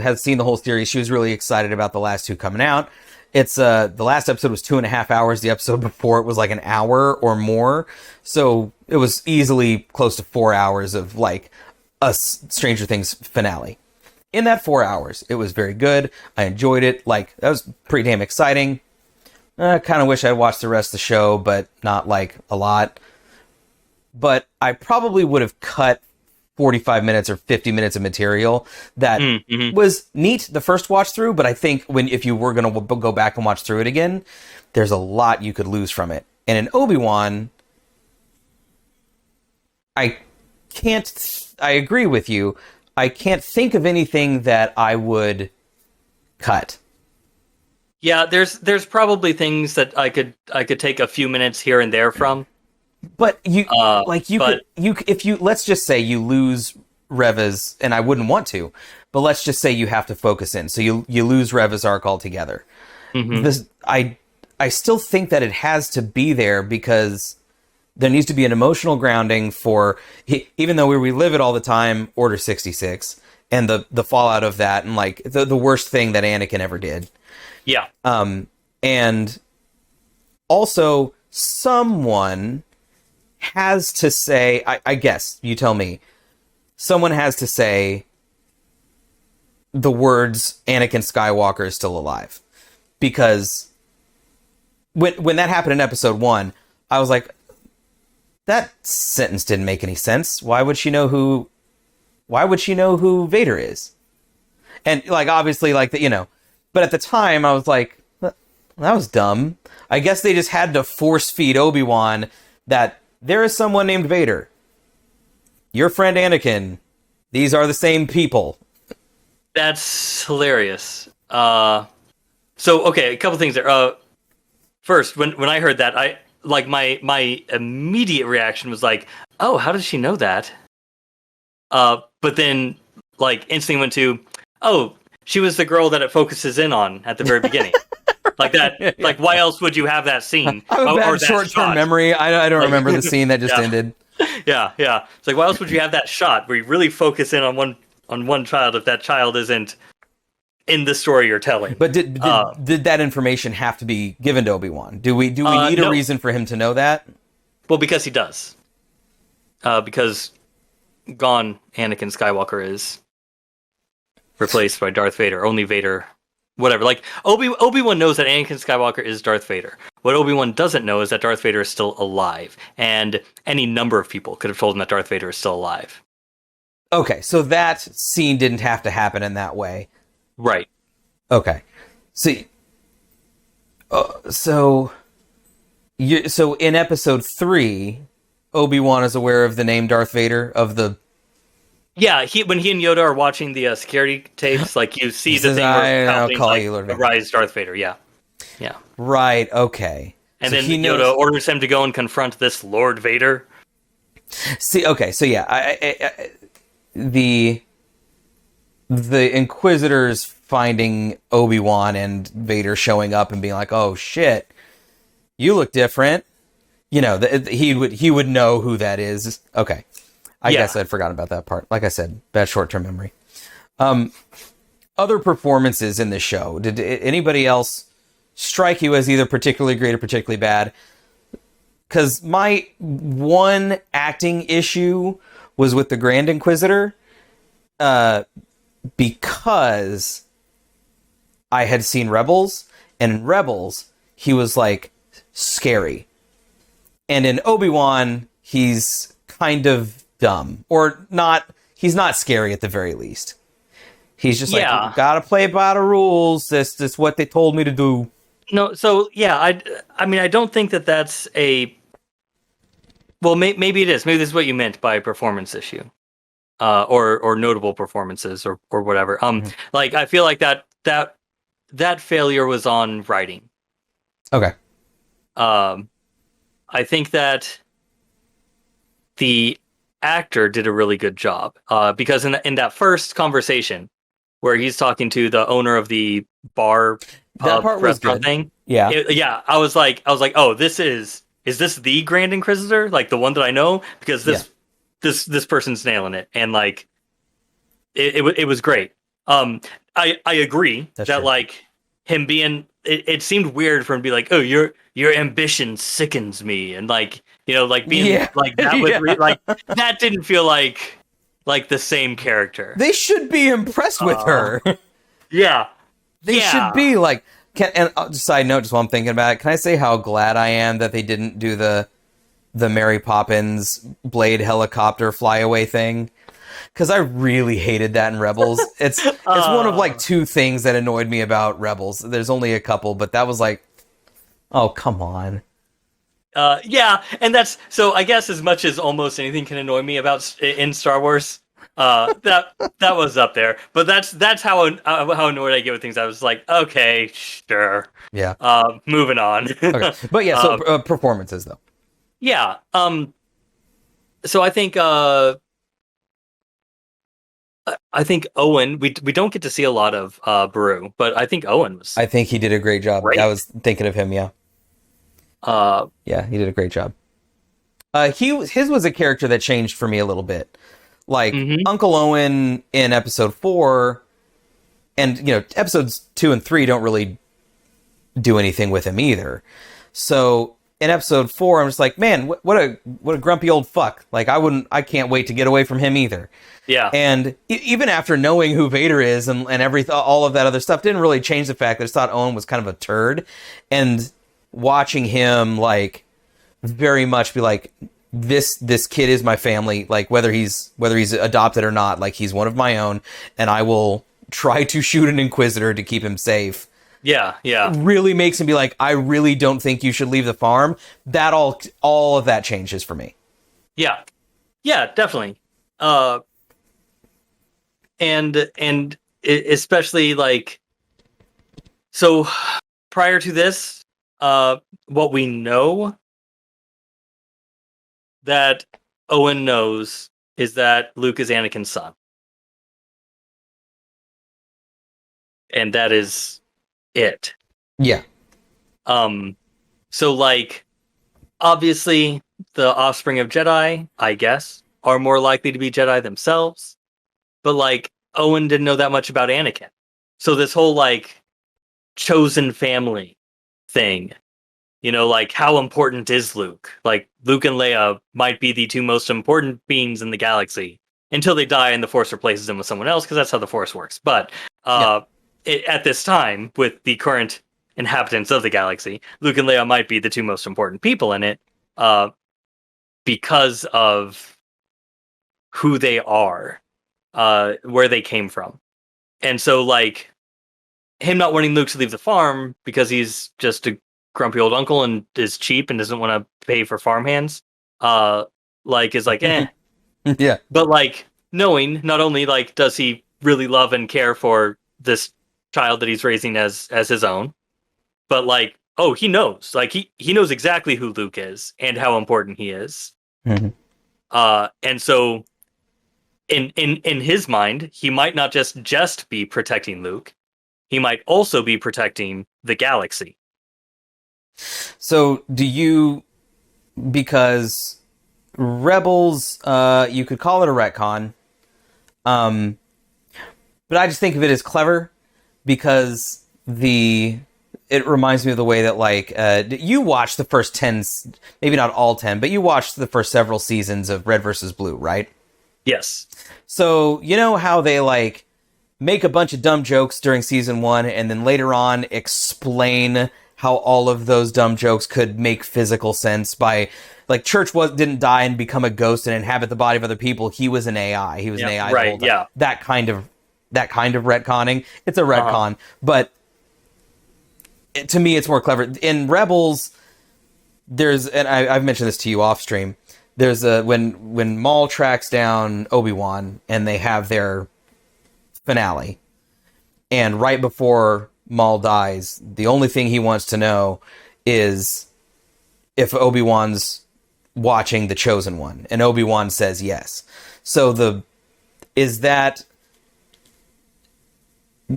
has seen the whole series. She was really excited about the last 2 coming out. It's the last episode was 2.5 hours. The episode before it was like an hour or more. So it was easily close to 4 hours of like a Stranger Things finale. In that 4 hours, it was very good. I enjoyed it. Like, that was pretty damn exciting. I kind of wish I'd watched the rest of the show, but not like a lot. But I probably would have cut 45 minutes or 50 minutes of material that was neat the first watch through, but I think if you were going to go back and watch through it again, there's a lot you could lose from it. And in Obi-Wan, I agree with you. I can't think of anything that I would cut. Yeah, there's probably things that I could take a few minutes here and there from. But let's just say you lose Reva's, and I wouldn't want to, but let's just say you have to focus in. So you lose Reva's arc altogether. Mm-hmm. I still think that it has to be there because there needs to be an emotional grounding for, even though we relive it all the time, Order 66, and the fallout of that, and like the worst thing that Anakin ever did. Yeah. And also someone has to say, I guess, you tell me, someone has to say the words Anakin Skywalker is still alive. Because when that happened in episode 1, I was like, that sentence didn't make any sense. Why would she know who Vader is? And like, obviously, like, but at the time I was like, that was dumb. I guess they just had to force feed Obi-Wan that there is someone named Vader. Your friend Anakin. These are the same people. That's hilarious. So okay, a couple things there. First, when I heard that, I like my immediate reaction was like, oh, how does she know that? But then like instantly went to, oh, she was the girl that it focuses in on at the very beginning. Like that, yeah. Like why else would you have that scene? I have a bad short-term memory. I don't remember the scene that just ended. Yeah. It's like, why else would you have that shot where you really focus in on one child if that child isn't in the story you're telling? But did that information have to be given to Obi-Wan? Do we need a reason for him to know that? Well, because he does. Because gone Anakin Skywalker is replaced by Darth Vader. Only Vader whatever. Like Obi-Wan knows that Anakin Skywalker is Darth Vader. What Obi-Wan doesn't know is that Darth Vader is still alive, and any number of people could have told him that Darth Vader is still alive. Okay, so that scene didn't have to happen in that way. Right. Okay. See, so in episode 3, Obi-Wan is aware of the name Darth Vader of the. Yeah, when he and Yoda are watching the security tapes, like you see the says, thing where I'll Palpatine's call like, you Lord Vader. rise Darth Vader. Yeah. Right. Okay. And so then he Yoda knows... orders him to go and confront this Lord Vader. See. Okay. So yeah, the Inquisitors finding Obi-Wan and Vader showing up and being like, "Oh shit, you look different." You know, he would know who that is. Okay. I guess I'd forgotten about that part. Like I said, bad short-term memory. Other performances in the show. Did anybody else strike you as either particularly great or particularly bad? Because my one acting issue was with the Grand Inquisitor, because I had seen Rebels, and in Rebels, he was, like, scary. And in Obi-Wan, he's kind of dumb. Or not, he's not scary at the very least. He's just like, gotta play by the rules, this is what they told me to do. No, so, yeah, I mean, I don't think that that's a... Well, maybe it is. Maybe this is what you meant by performance issue. Or notable performances, or whatever. Like, I feel like that failure was on writing. Okay. I think that the actor did a really good job, because in that first conversation where he's talking to the owner of the bar, that part was good. Thing, yeah, I was like, oh, is this the Grand Inquisitor, like the one that I know? Because this person's nailing it, and like it was great. I agree That's that true. like him being, it seemed weird for him to be like, oh, your ambition sickens me, and like, you know, like being like that with like that didn't feel like the same character. They should be impressed with her. Yeah, they should be like. Side note, just while I'm thinking about it, can I say how glad I am that they didn't do the Mary Poppins Blade helicopter flyaway thing? Because I really hated that in Rebels. It's one of like two things that annoyed me about Rebels. There's only a couple, but that was like, oh, come on. Yeah, and that's, so I guess as much as almost anything can annoy me about in Star Wars, that was up there. But that's how annoyed I get with things. I was like, okay, sure. Yeah. Moving on. Okay. But yeah, so performances though. Yeah. So I think Owen, we don't get to see a lot of Beru, but I think Owen was. I think he did a great job. Great. I was thinking of him. Yeah. Yeah, he did a great job. His was a character that changed for me a little bit. Like Uncle Owen in episode 4, and you know, episodes 2 and 3 don't really do anything with him either. So in episode 4, I'm just like, man, what a grumpy old fuck. Like I can't wait to get away from him either. Yeah. And even after knowing who Vader is and all of that other stuff didn't really change the fact that I thought Owen was kind of a turd. And watching him like very much be like, this kid is my family, like whether he's adopted or not, like he's one of my own, and I will try to shoot an Inquisitor to keep him safe. Yeah. Really makes him be like, I really don't think you should leave the farm. That all of that changes for me. Yeah, definitely. And especially like, so prior to this, what we know that Owen knows is that Luke is Anakin's son. And that is it. Yeah. So like, obviously the offspring of Jedi, I guess, are more likely to be Jedi themselves. But like, Owen didn't know that much about Anakin. So this whole like chosen family thing, you know, like how important is Luke? Like Luke and Leia might be the two most important beings in the galaxy until they die and the Force replaces them with someone else, because that's how the Force works. But at this time, with the current inhabitants of the galaxy, Luke and Leia might be the two most important people in it, because of who they are, where they came from. And so, like, him not wanting Luke to leave the farm because he's just a grumpy old uncle and is cheap and doesn't want to pay for farmhands, is like, eh. Yeah. But, like, knowing, not only, like, does he really love and care for this child that he's raising as his own, but, like, oh, he knows. Like, he knows exactly who Luke is and how important he is. Mm-hmm. And so, in his mind, he might not just be protecting Luke. He might also be protecting the galaxy. So do you, because Rebels, you could call it a retcon, but I just think of it as clever because it reminds me of the way that, like, you watched the first 10, maybe not all 10, but you watched the first several seasons of Red versus Blue, right? Yes. So, you know how they, like, make a bunch of dumb jokes during season 1 and then later on explain how all of those dumb jokes could make physical sense by, like, Church didn't die and become a ghost and inhabit the body of other people. He was an AI. He was an AI. Right, the whole time. yeah. That kind of retconning. It's a retcon, but to me, it's more clever. In Rebels, and I've mentioned this to you off stream, there's when Maul tracks down Obi-Wan and they have their finale, and right before Maul dies, the only thing he wants to know is if Obi-Wan's watching the Chosen One, and Obi-Wan says yes. So is that,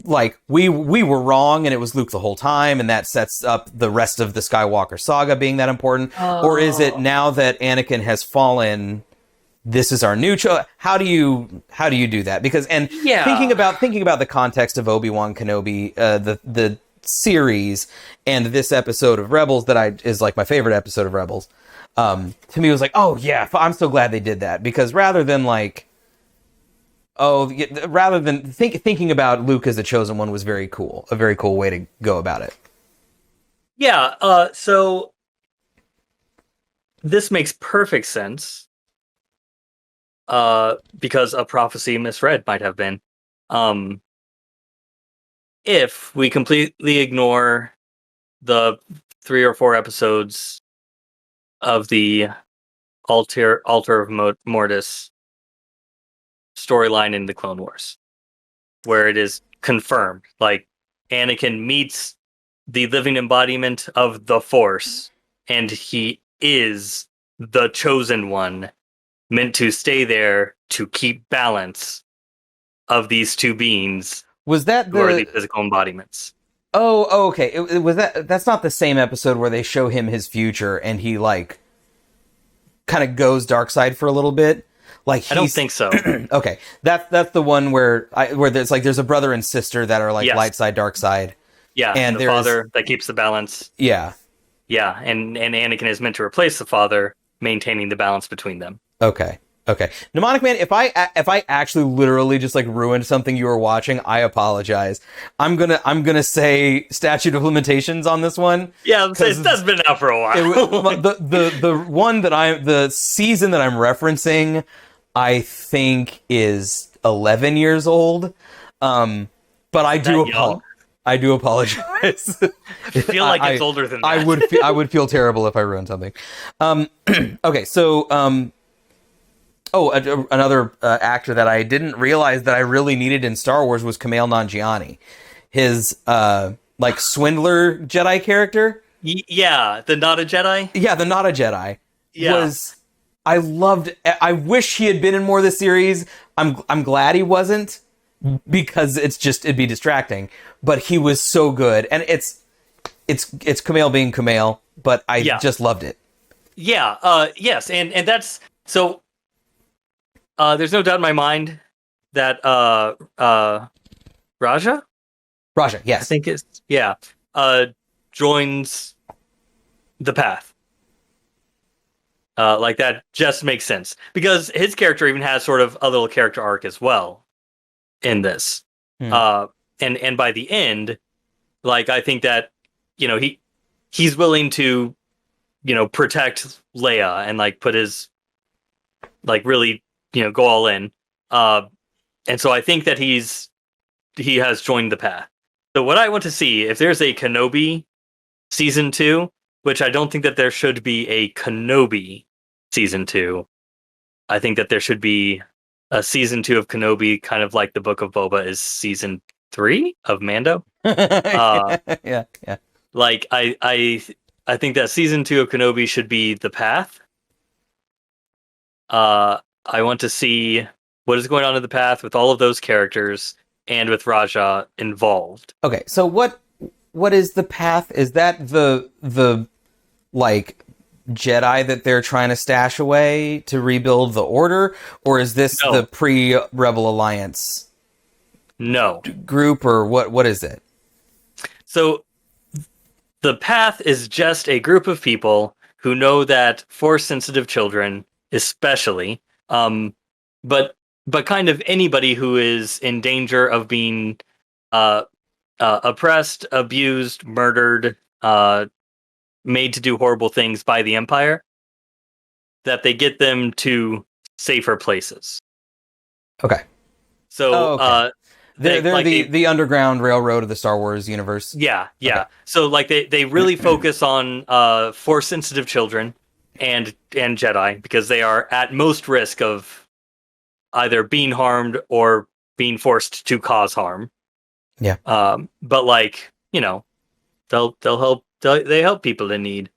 like, we were wrong and it was Luke the whole time, and that sets up the rest of the Skywalker saga being that important? Or is it, now that Anakin has fallen, this is our new how do you do that? Because, and thinking about the context of Obi-Wan Kenobi, the series, and this episode of Rebels that is like my favorite episode of Rebels, to me it was like, oh yeah, I'm so glad they did that, because rather than thinking about Luke as the Chosen One was a very cool way to go about it. Yeah, so this makes perfect sense. Because a prophecy misread might have been. If we completely ignore the 3 or 4 episodes of the Altar of Mortis storyline in the Clone Wars, where it is confirmed, like, Anakin meets the living embodiment of the Force, and he is the Chosen One, meant to stay there to keep balance of these two beings. Was that who are the physical embodiments? Oh, okay. It was that's not the same episode where they show him his future and he, like, kind of goes dark side for a little bit. Like, I don't think so. Okay, that's the one where there's a brother and sister that are like, yes, light side, dark side. Yeah, and the father that keeps the balance. Yeah, yeah, and Anakin is meant to replace the father, maintaining the balance between them. Okay. Mnemonic Man, if I actually literally just, like, ruined something you were watching, I apologize. I'm gonna say statute of limitations on this one. Yeah, that's been out for a while. The season that I'm referencing, I think, is 11 years old. But I do apologize. I feel like it's older than that. I would feel terrible if I ruined something. Okay, so another actor that I didn't realize that I really needed in Star Wars was Kumail Nanjiani. His like, swindler Jedi character. Yeah, the not a Jedi. Yeah, the not a Jedi. Yeah. I loved. I wish he had been in more of the series. I'm glad he wasn't, because it'd be distracting. But he was so good, and it's Kumail being Kumail, but I just loved it. Yeah. Yes, and that's so. There's no doubt in my mind that Raja, yes, I think it's joins the path. Like, that just makes sense, because his character even has sort of a little character arc as well in this. and by the end, like I think that he's willing to protect Leia and like put his like really go all in. And so I think that he has joined the path. So what I want to see, if there's a Kenobi season 2, which I don't think that there should be a Kenobi season 2. I think that there should be a season 2 of Kenobi, kind of like the Book of Boba is season 3 of Mando. Yeah. Like I think that season 2 of Kenobi should be the path. I want to see what is going on in the path with all of those characters and with Raja involved. Okay, so what is the path? Is that the like Jedi that they're trying to stash away to rebuild the Order, or is this the pre-Rebel Alliance group, or what is it? So the path is just a group of people who know that Force-sensitive children, especially, but kind of anybody who is in danger of being oppressed, abused, murdered, made to do horrible things by the Empire, that they get them to safer places. Okay. So they're like the Underground Railroad of the Star Wars universe. Yeah. Okay. So like they really focus on Force-sensitive children and Jedi, because they are at most risk of either being harmed or being forced to cause harm. Yeah. But like, they'll help. They help people in need.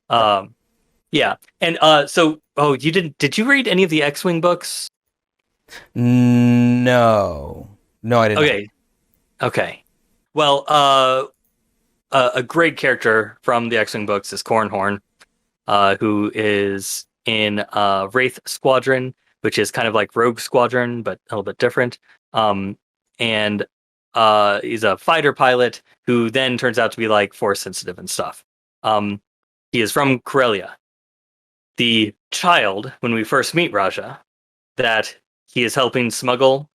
Yeah. And so did you read any of the X-Wing books? No, I didn't. Okay. Well, a great character from the X-Wing books is Corran Horn, who is in Wraith Squadron, which is kind of like Rogue Squadron, but a little bit different. And he's a fighter pilot who then turns out to be like Force sensitive and stuff. He is from Corellia. The child, when we first meet Raja, that he is helping smuggle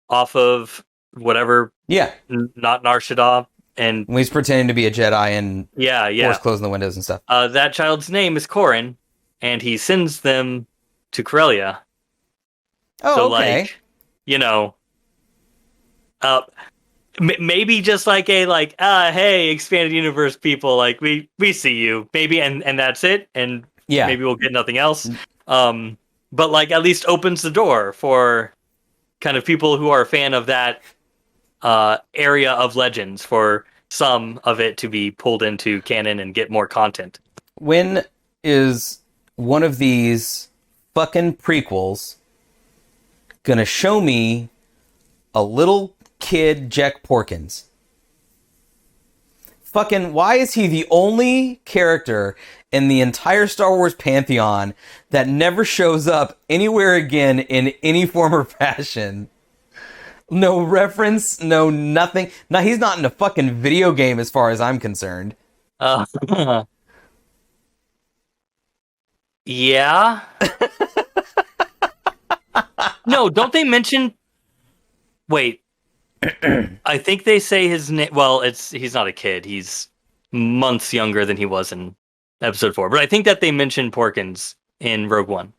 off of whatever, not Nar Shaddaa, and when he's pretending to be a Jedi and Force closing the windows and stuff. That child's name is Corran, and he sends them to Corellia. Oh, so okay. Maybe just like hey, expanded universe people, like we see you, maybe, and that's it, and maybe we'll get nothing else. But like at least opens the door for kind of people who are a fan of that area of Legends, for some of it to be pulled into canon and get more content. When is one of these fucking prequels gonna show me a little kid Jack Porkins? Fucking, why is he the only character in the entire Star Wars pantheon that never shows up anywhere again in any form or fashion? No reference, no nothing. No, he's not in a fucking video game as far as I'm concerned. Yeah. No, don't they mention... Wait. I think they say his name... Well, he's not a kid. He's months younger than he was in Episode 4. But I think that they mention Porkins in Rogue One.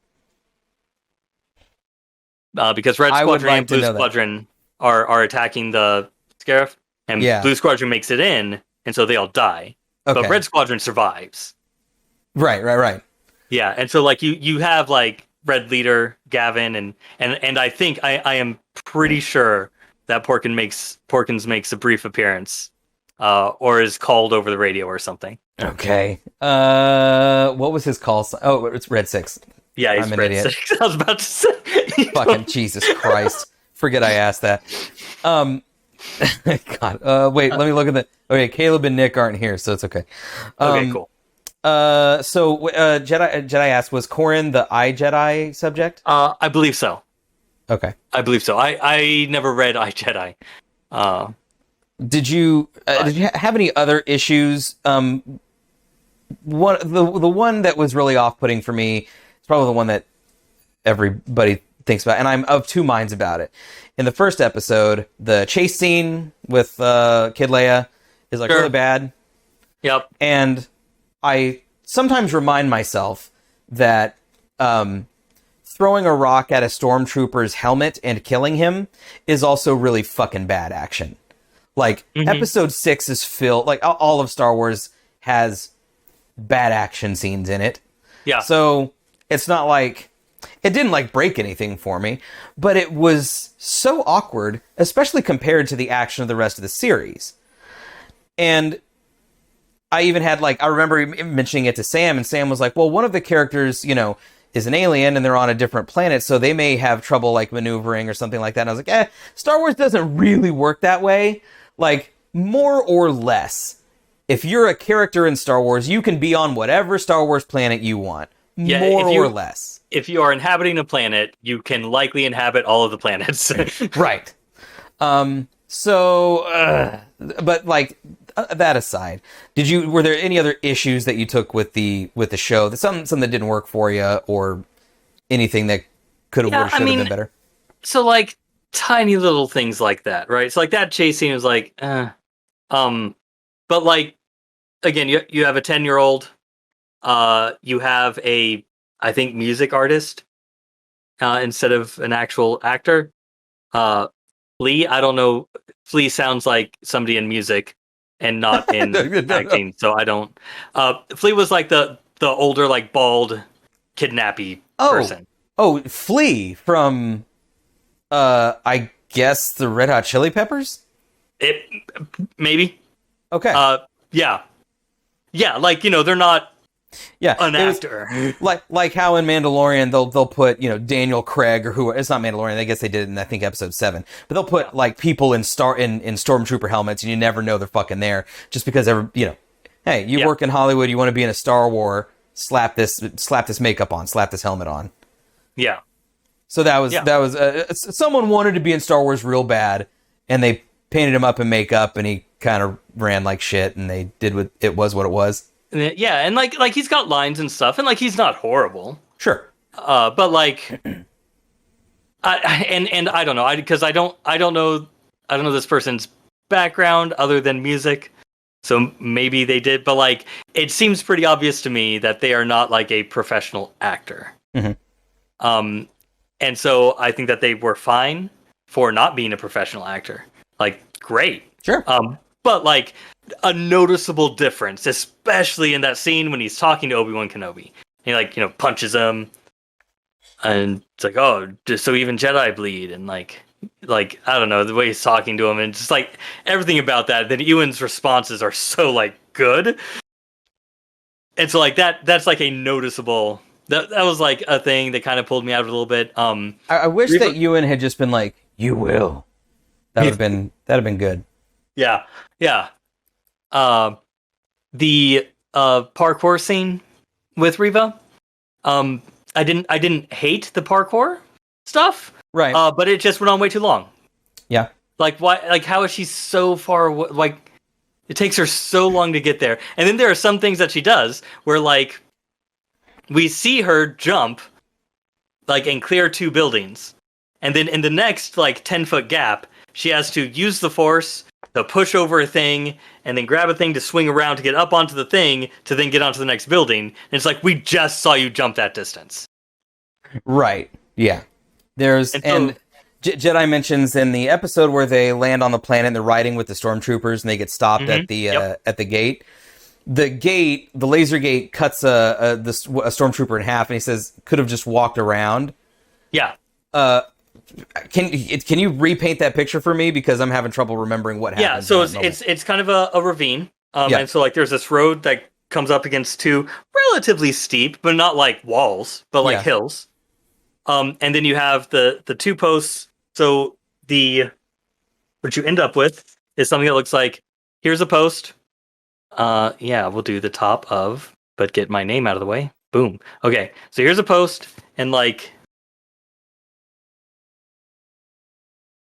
Because Red Squadron and Blue Squadron are attacking the Scarif, and Blue Squadron makes it in, and so they all die. Okay. But Red Squadron survives. Right. Yeah, and so like you have like Red Leader Gavin, and I think I am pretty sure that Porkins makes a brief appearance, or is called over the radio or something. Okay. What was his call sign? Oh, it's Red 6. Yeah, he's Red 6. I was about to say. Fucking Jesus Christ. Forget I asked that. God. Wait, let me look at the... Okay, Caleb and Nick aren't here, so it's okay. Okay, cool. Jedi asked, was Corran the iJedi subject? I believe so. Okay. I believe so. I never read iJedi. Did you have any other issues? The one that was really off-putting for me, it's probably the one that everybody thinks about it, and I'm of two minds about it. In the first episode, the chase scene with Kid Leia is like really bad. Yep. And I sometimes remind myself that throwing a rock at a stormtrooper's helmet and killing him is also really fucking bad action. Like, episode 6 is filled, like, all of Star Wars has bad action scenes in it. Yeah. So, it's not like, it didn't, like, break anything for me, but it was so awkward, especially compared to the action of the rest of the series. And I even had, like, I remember mentioning it to Sam, and Sam was like, well, one of the characters, you know, is an alien, and they're on a different planet, so they may have trouble, like, maneuvering or something like that. And I was like, Star Wars doesn't really work that way. Like, more or less, if you're a character in Star Wars, you can be on whatever Star Wars planet you want. Yeah, more or less. If you are inhabiting a planet, you can likely inhabit all of the planets. Right. But like, that aside, were there any other issues that you took with the show? Something that didn't work for you, or anything that could have, should have been better? So, like, tiny little things like that, right? So, like, that chase scene was like, but like, again, you have a 10-year-old, you have a, I think, music artist, instead of an actual actor. Flea, I don't know. Flea sounds like somebody in music and not in acting, so I don't. Flea was like the older, like, bald, kidnappy person. Oh, Flea from, I guess, the Red Hot Chili Peppers? Maybe. Okay. Yeah. Yeah, like, you know, they're not an was, actor. Like how in Mandalorian they'll put, you know, Daniel Craig or who, it's not Mandalorian, I guess they did in, I think, episode 7. But they'll put like people in stormtrooper helmets, and you never know they're fucking there, just because hey, you work in Hollywood, you want to be in a Star War, slap this makeup on, slap this helmet on. Yeah. So that was someone wanted to be in Star Wars real bad, and they painted him up in makeup, and he kind of ran like shit, and they did what it was. Yeah, and like he's got lines and stuff, and like he's not horrible. Sure. But like, I don't know, because I don't know this person's background other than music, so maybe they did. But like, it seems pretty obvious to me that they are not like a professional actor. And so I think that they were fine for not being a professional actor. Like, great. Sure. But like, a noticeable difference, especially in that scene when he's talking to Obi-Wan Kenobi. He, like, you know, punches him, and it's like, oh, just so even Jedi bleed, and like I don't know, the way he's talking to him, and just like everything about that. Then Ewan's responses are so like good, and so like that's like a noticeable. That was like a thing that kind of pulled me out a little bit. I wish that Ewan had just been like, "You will." That'd have been good. Yeah. The parkour scene with Reva. I didn't hate the parkour stuff. Right. But it just went on way too long. Yeah. Like, why? Like, how is she so far? Like, it takes her so long to get there. And then there are some things that she does where, like, we see her jump, like, and clear 2 buildings, and then in the next like 10-foot gap, she has to use the Force to push over a thing, and then grab a thing to swing around to get up onto the thing, to then get onto the next building. And it's like, we just saw you jump that distance. Right. Yeah. And Jedi mentions in the episode where they land on the planet and they're riding with the stormtroopers and they get stopped at the gate. The laser gate cuts a stormtrooper in half, and he says could have just walked around. Yeah. Can you repaint that picture for me, because I'm having trouble remembering what happened? Yeah, so it's kind of a ravine, and so like there's this road that comes up against 2 relatively steep, but not like walls, but like hills. And then you have the 2 posts. So what you end up with is something that looks like, here's a post. We'll do the top of, but get my name out of the way. Boom. Okay, so here's a post, and like,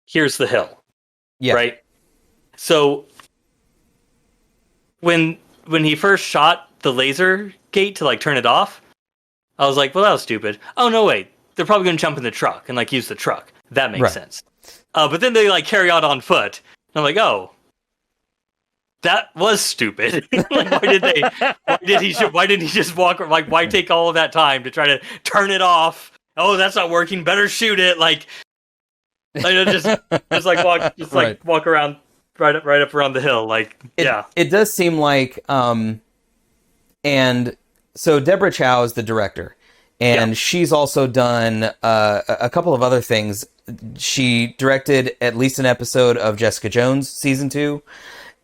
here's the hill. Yeah. Right? So when he first shot the laser gate to like turn it off, I was like, well, that was stupid. Oh, no, wait. they're probably going to jump in the truck and like use the truck. That makes Right. sense. But then they like carry out on foot. And I'm like, oh, that was stupid. Like, why didn't he just walk? Like, why take all of that time to try to turn it off? Oh, that's not working. Better shoot it. Like just Right. walk around right up around the hill. Like, yeah. It does seem like, and so Deborah Chow is the director, and she's also done a couple of other things. She directed at least an episode of Jessica Jones season 2,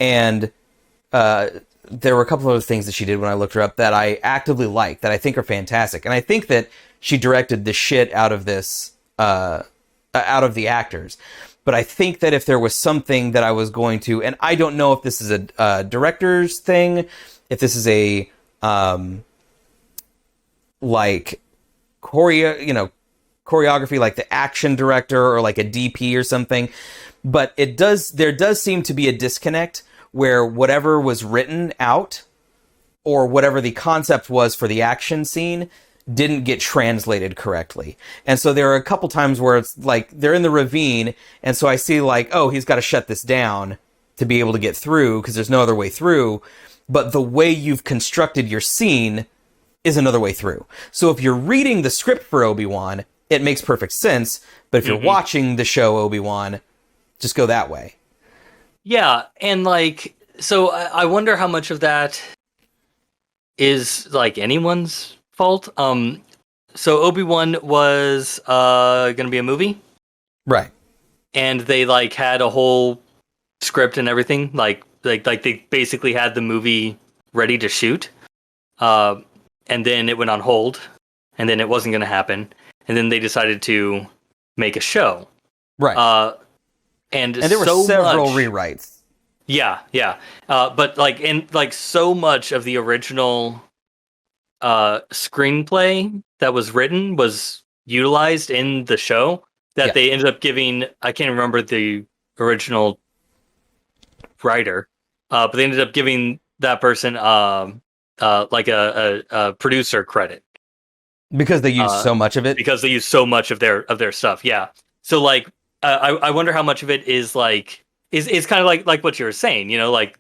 and there were a couple of other things that she did when I looked her up that I actively like, that I think are fantastic, and I think that she directed the shit out of this, out of the actors. But I think that if there was something that I was going to, and I don't know if this is a director's thing, if this is a like choreography, like the action director or like a DP or something, but there does seem to be a disconnect where whatever was written out or whatever the concept was for the action scene didn't get translated correctly. And so there are a couple times where it's like they're in the ravine, and so I see like, oh, he's got to shut this down to be able to get through because there's no other way through. But the way you've constructed your scene is another way through. So if you're reading the script for Obi-Wan, it makes perfect sense. But if you're watching the show Obi-Wan, just go that way. Yeah, and like, so I wonder how much of that is like anyone's fault. So Obi-Wan was gonna be a movie, Right. and they like had a whole script and everything. Like they basically had the movie ready to shoot, and then it went on hold, and then it wasn't gonna happen, and then they decided to make a show. Right. And there were several rewrites. Yeah. But like so much of the original screenplay that was written was utilized in the show that they ended up giving. I can't remember the original writer, but they ended up giving that person like a producer credit Because they used so much of it. because they used so much of their stuff. Yeah. So like I wonder how much of it is like is kind of like what you were saying, you know, like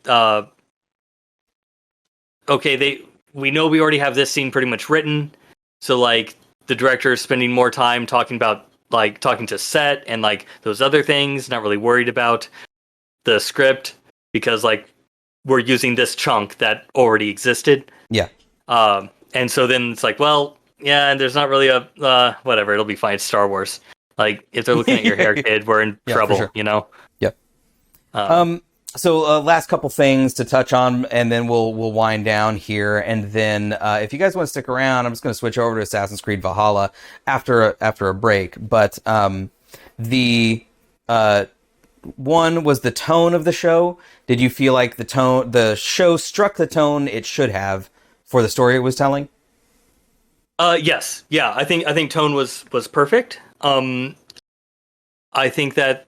okay, we know we already have this scene pretty much written, so like the director is spending more time talking to set and like those other things, not really worried about the script because like we're using this chunk that already existed. Yeah. And so then it's like, well, yeah, and there's not really a whatever, it'll be fine. It's Star Wars. Like if they're looking at your hair, kid, we're in trouble, sure. you know. Yep. So last couple things to touch on, and then we'll wind down here. And then if you guys want to stick around, I'm just going to switch over to Assassin's Creed Valhalla after a break. But the one was the tone of the show. Did you feel like the show struck the tone it should have for the story it was telling? Yes. Yeah, I think tone was perfect. I think that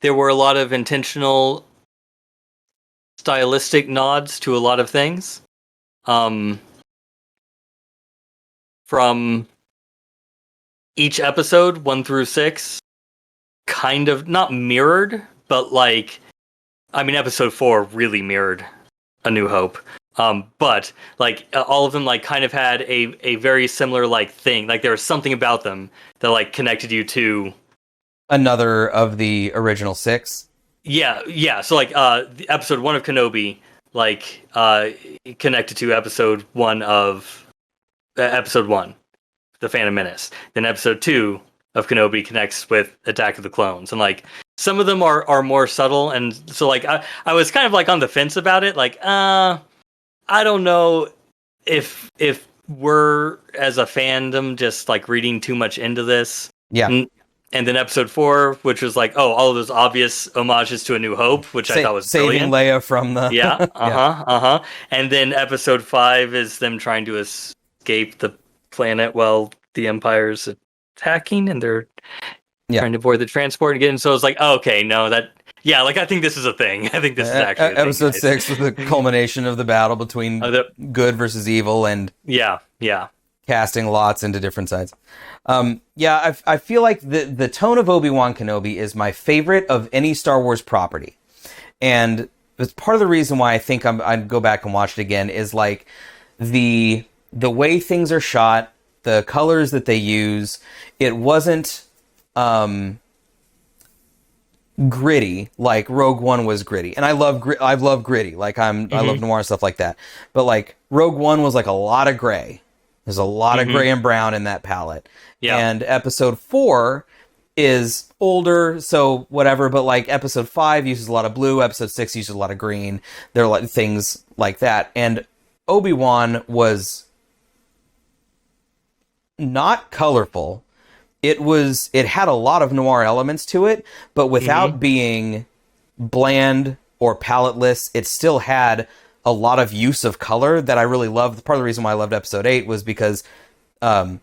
there were a lot of intentional stylistic nods to a lot of things. From each episode, 1 through 6, kind of not mirrored, but like, I mean, episode 4 really mirrored A New Hope. But like all of them like kind of had a very similar like thing. Like there was something about them that like connected you to Another of the original 6. Yeah. So like the episode 1 of Kenobi like connected to episode 1 of episode 1, The Phantom Menace. Then episode 2 of Kenobi connects with Attack of the Clones, and like some of them are more subtle. And so like I was kind of like on the fence about it. Like I don't know if we're as a fandom just like reading too much into this. Yeah. And then episode 4, which was like, oh, all of those obvious homages to A New Hope, which I thought was saving brilliant. Leia from the Yeah. And then episode 5 is them trying to escape the planet while the Empire's attacking, and they're trying to board the transport and get in. So I was like, oh, okay, no, like I think this is a thing. I think this is actually a thing, episode guys. 6 was the culmination of the battle between good versus evil, and yeah. casting lots into different sides. I feel like the tone of Obi-Wan Kenobi is my favorite of any Star Wars property. And it's part of the reason why I think I'd go back and watch it again is like the way things are shot, the colors that they use. It wasn't gritty like Rogue One was gritty, and I love gritty. Like I love noir and stuff like that. But like Rogue One was like a lot of gray. There's a lot of gray and brown in that palette. Yeah. And Episode 4 is older, so whatever. But like Episode 5 uses a lot of blue. Episode 6 uses a lot of green. There are like things like that. And Obi-Wan was not colorful. It had a lot of noir elements to it, but without being bland or paletless, it still had a lot of use of color that I really loved. Part of the reason why I loved Episode 8 was because, and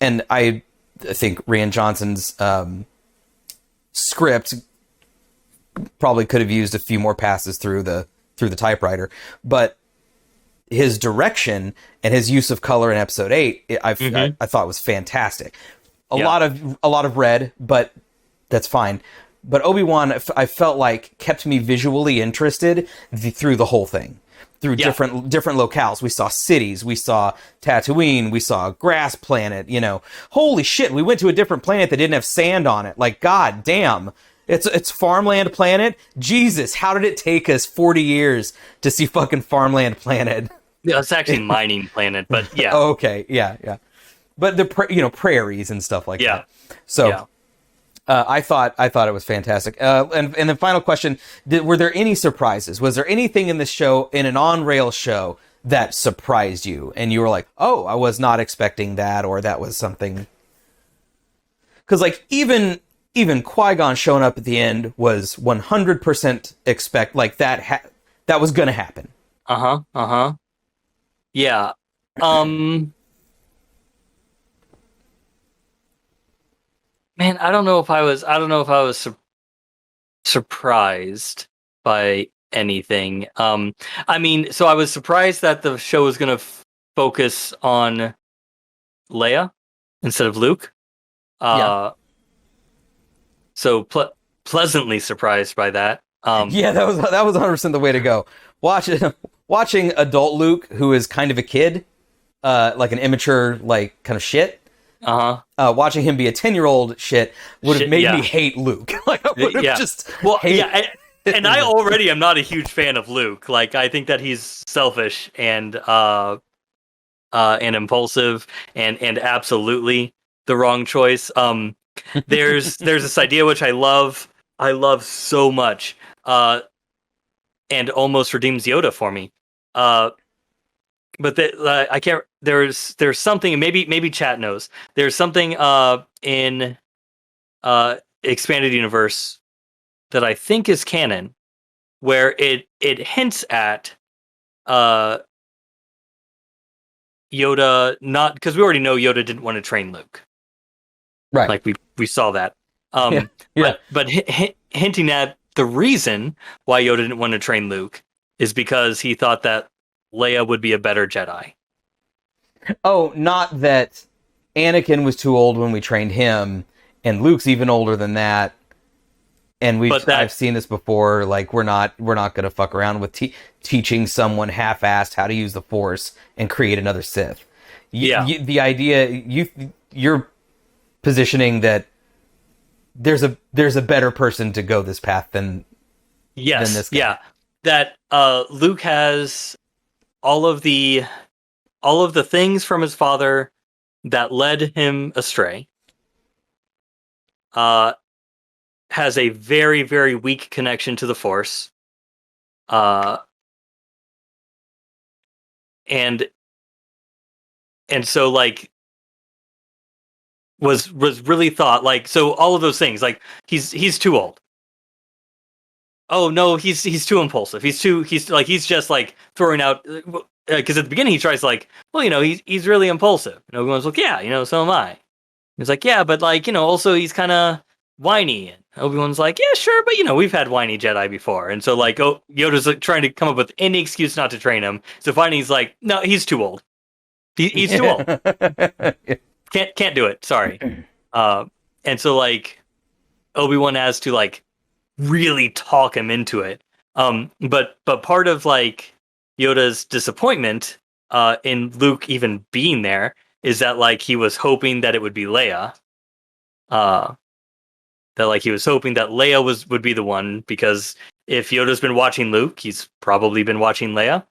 I think Rian Johnson's script probably could have used a few more passes through the typewriter, but his direction and his use of color in Episode 8, I thought was fantastic. A lot of red, but that's fine. But Obi-Wan, I felt like kept me visually interested through the whole thing, through different locales. We saw cities, we saw Tatooine, we saw a grass planet. Holy shit, we went to a different planet that didn't have sand on it. Like, god damn, it's farmland planet. Jesus, how did it take us 40 years to see fucking farmland planet? Yeah, it's actually mining planet, but yeah. Oh, okay, yeah. But the prairies and stuff like that. So I thought it was fantastic. And the final question: were there any surprises? Was there anything in the show, in an on-rail show, that surprised you, and you were like, "Oh, I was not expecting that," or that was something? Because like even Qui-Gon showing up at the end was 100% expect like that. That was gonna happen. Yeah. Man, I don't know if I was surprised by anything. I mean, so I was surprised that the show was going to focus on Leia instead of Luke. So pleasantly surprised by that. Yeah, that was 100% the way to go. Watching adult Luke, who is kind of a kid, like an immature, like kind of shit. Watching him be a 10-year-old shit would have made me hate Luke. Like I would have just and I already am not a huge fan of Luke. Like I think that he's selfish and impulsive and absolutely the wrong choice. There's this idea which I love so much, and almost redeems Yoda for me. But I can't. There's something, and maybe chat knows. There's something in expanded universe that I think is canon, where it hints at Yoda, not because we already know Yoda didn't want to train Luke, right? Like we saw that. But hinting at the reason why Yoda didn't want to train Luke is because he thought that Leia would be a better Jedi. Oh, not that Anakin was too old when we trained him, and Luke's even older than that. And I've seen this before. Like we're not gonna fuck around with teaching someone half-assed how to use the Force and create another Sith. The idea you're positioning that there's a better person to go this path than this guy. Yeah, that Luke has all of the things from his father that led him astray. Has a very, very weak connection to the Force. And so like was really thought like, so all of those things, like he's too old. Oh no, he's too impulsive. He's just like throwing out, because at the beginning he tries like, well, he's really impulsive. And Obi-Wan's like, yeah, so am I. He's like, yeah, but like, also he's kind of whiny. And Obi-Wan's like, yeah, sure, but we've had whiny Jedi before. And so like, Yoda's like trying to come up with any excuse not to train him. So finally he's like, no, he's too old. He's too old. Can't do it. Sorry. And so like Obi-Wan has to like really talk him into it. But part of like Yoda's disappointment in Luke even being there is that like he was hoping that it would be Leia. That like he was hoping that Leia would be the one, because if Yoda's been watching Luke, he's probably been watching Leia.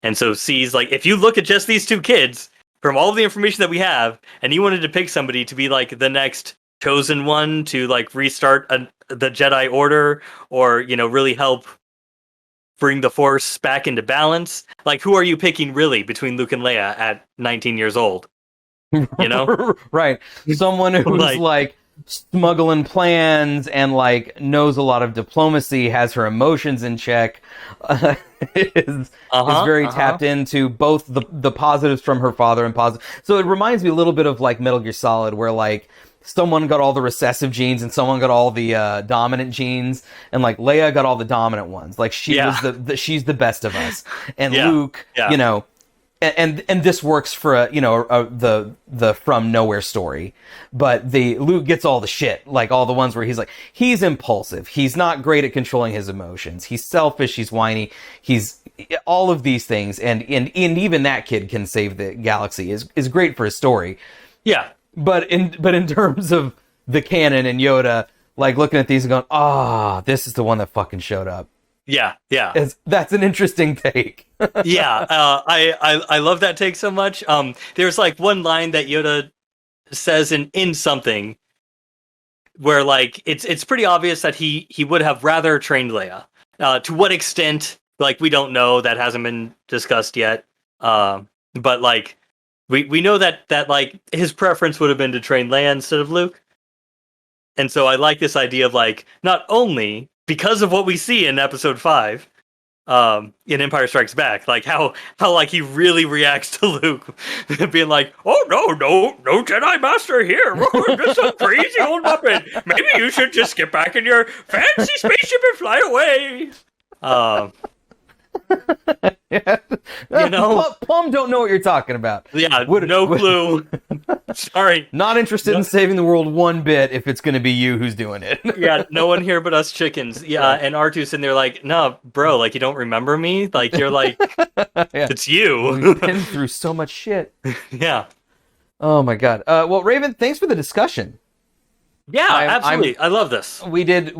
And so sees like, if you look at just these two kids from all of the information that we have, and you wanted to pick somebody to be like the next chosen one to like restart the Jedi Order, or really help bring the Force back into balance, like who are you picking really between Luke and Leia at 19 years old? Right. Someone who's like smuggling plans and like knows a lot of diplomacy, has her emotions in check, is very tapped into both the positives from her father and positive. So it reminds me a little bit of like Metal Gear Solid, where like someone got all the recessive genes and someone got all the dominant genes, and like Leia got all the dominant ones. Like she was she's the best of us, and Luke, And this works for the From Nowhere story, but Luke gets all the shit, like all the ones where he's impulsive, he's not great at controlling his emotions, he's selfish, he's whiny, he's all of these things, and even that kid can save the galaxy is great for his story. Yeah, but in terms of the canon and Yoda, like looking at these and going, this is the one that fucking showed up. Yeah. That's an interesting take. I love that take so much. There's like one line that Yoda says in something where like it's pretty obvious that he would have rather trained Leia. To what extent, like we don't know, that hasn't been discussed yet. But like we know that like his preference would have been to train Leia instead of Luke. And so I like this idea of like, not only because of what we see in episode 5, in Empire Strikes Back, like how like he really reacts to Luke being like, "Oh no Jedi Master here! You're just a crazy old muppet. Maybe you should just get back in your fancy spaceship and fly away." Plum don't know what you're talking about. Yeah, no clue. Sorry. Not interested in saving the world one bit if it's going to be you who's doing it. Yeah, no one here but us chickens. Yeah, and R2's in there like, "No, bro, like you don't remember me? Like you're like, it's you. We've been through so much shit." Yeah. Oh my god. Well, Raven, thanks for the discussion. Yeah, absolutely. I love this. We did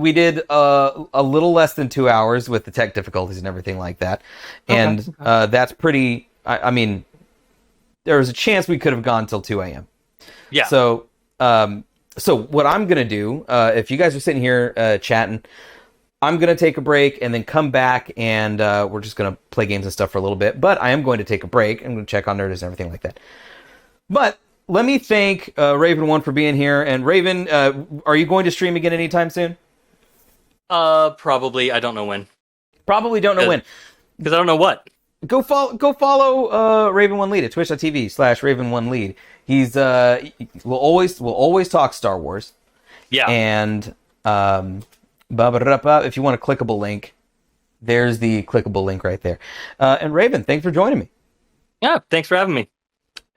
a little less than 2 hours with the tech difficulties and everything like that. And that's pretty, I mean, there was a chance we could have gone till 2 a.m. Yeah. So what I'm going to do, if you guys are sitting here chatting, I'm going to take a break and then come back, and we're just going to play games and stuff for a little bit. But I am going to take a break. I'm going to check on Nerdist and everything like that. But let me thank Raven 1 for being here. And Raven, are you going to stream again anytime soon? Probably. I don't know when. Probably don't know when. Because I don't know what. Go follow Raven 1 Lead at twitch.tv/Raven 1 Lead. He's we'll always talk Star Wars. Yeah. And if you want a clickable link, there's the clickable link right there. And Raven, thanks for joining me. Yeah, thanks for having me.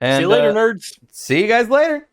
And, see you later, nerds. See you guys later.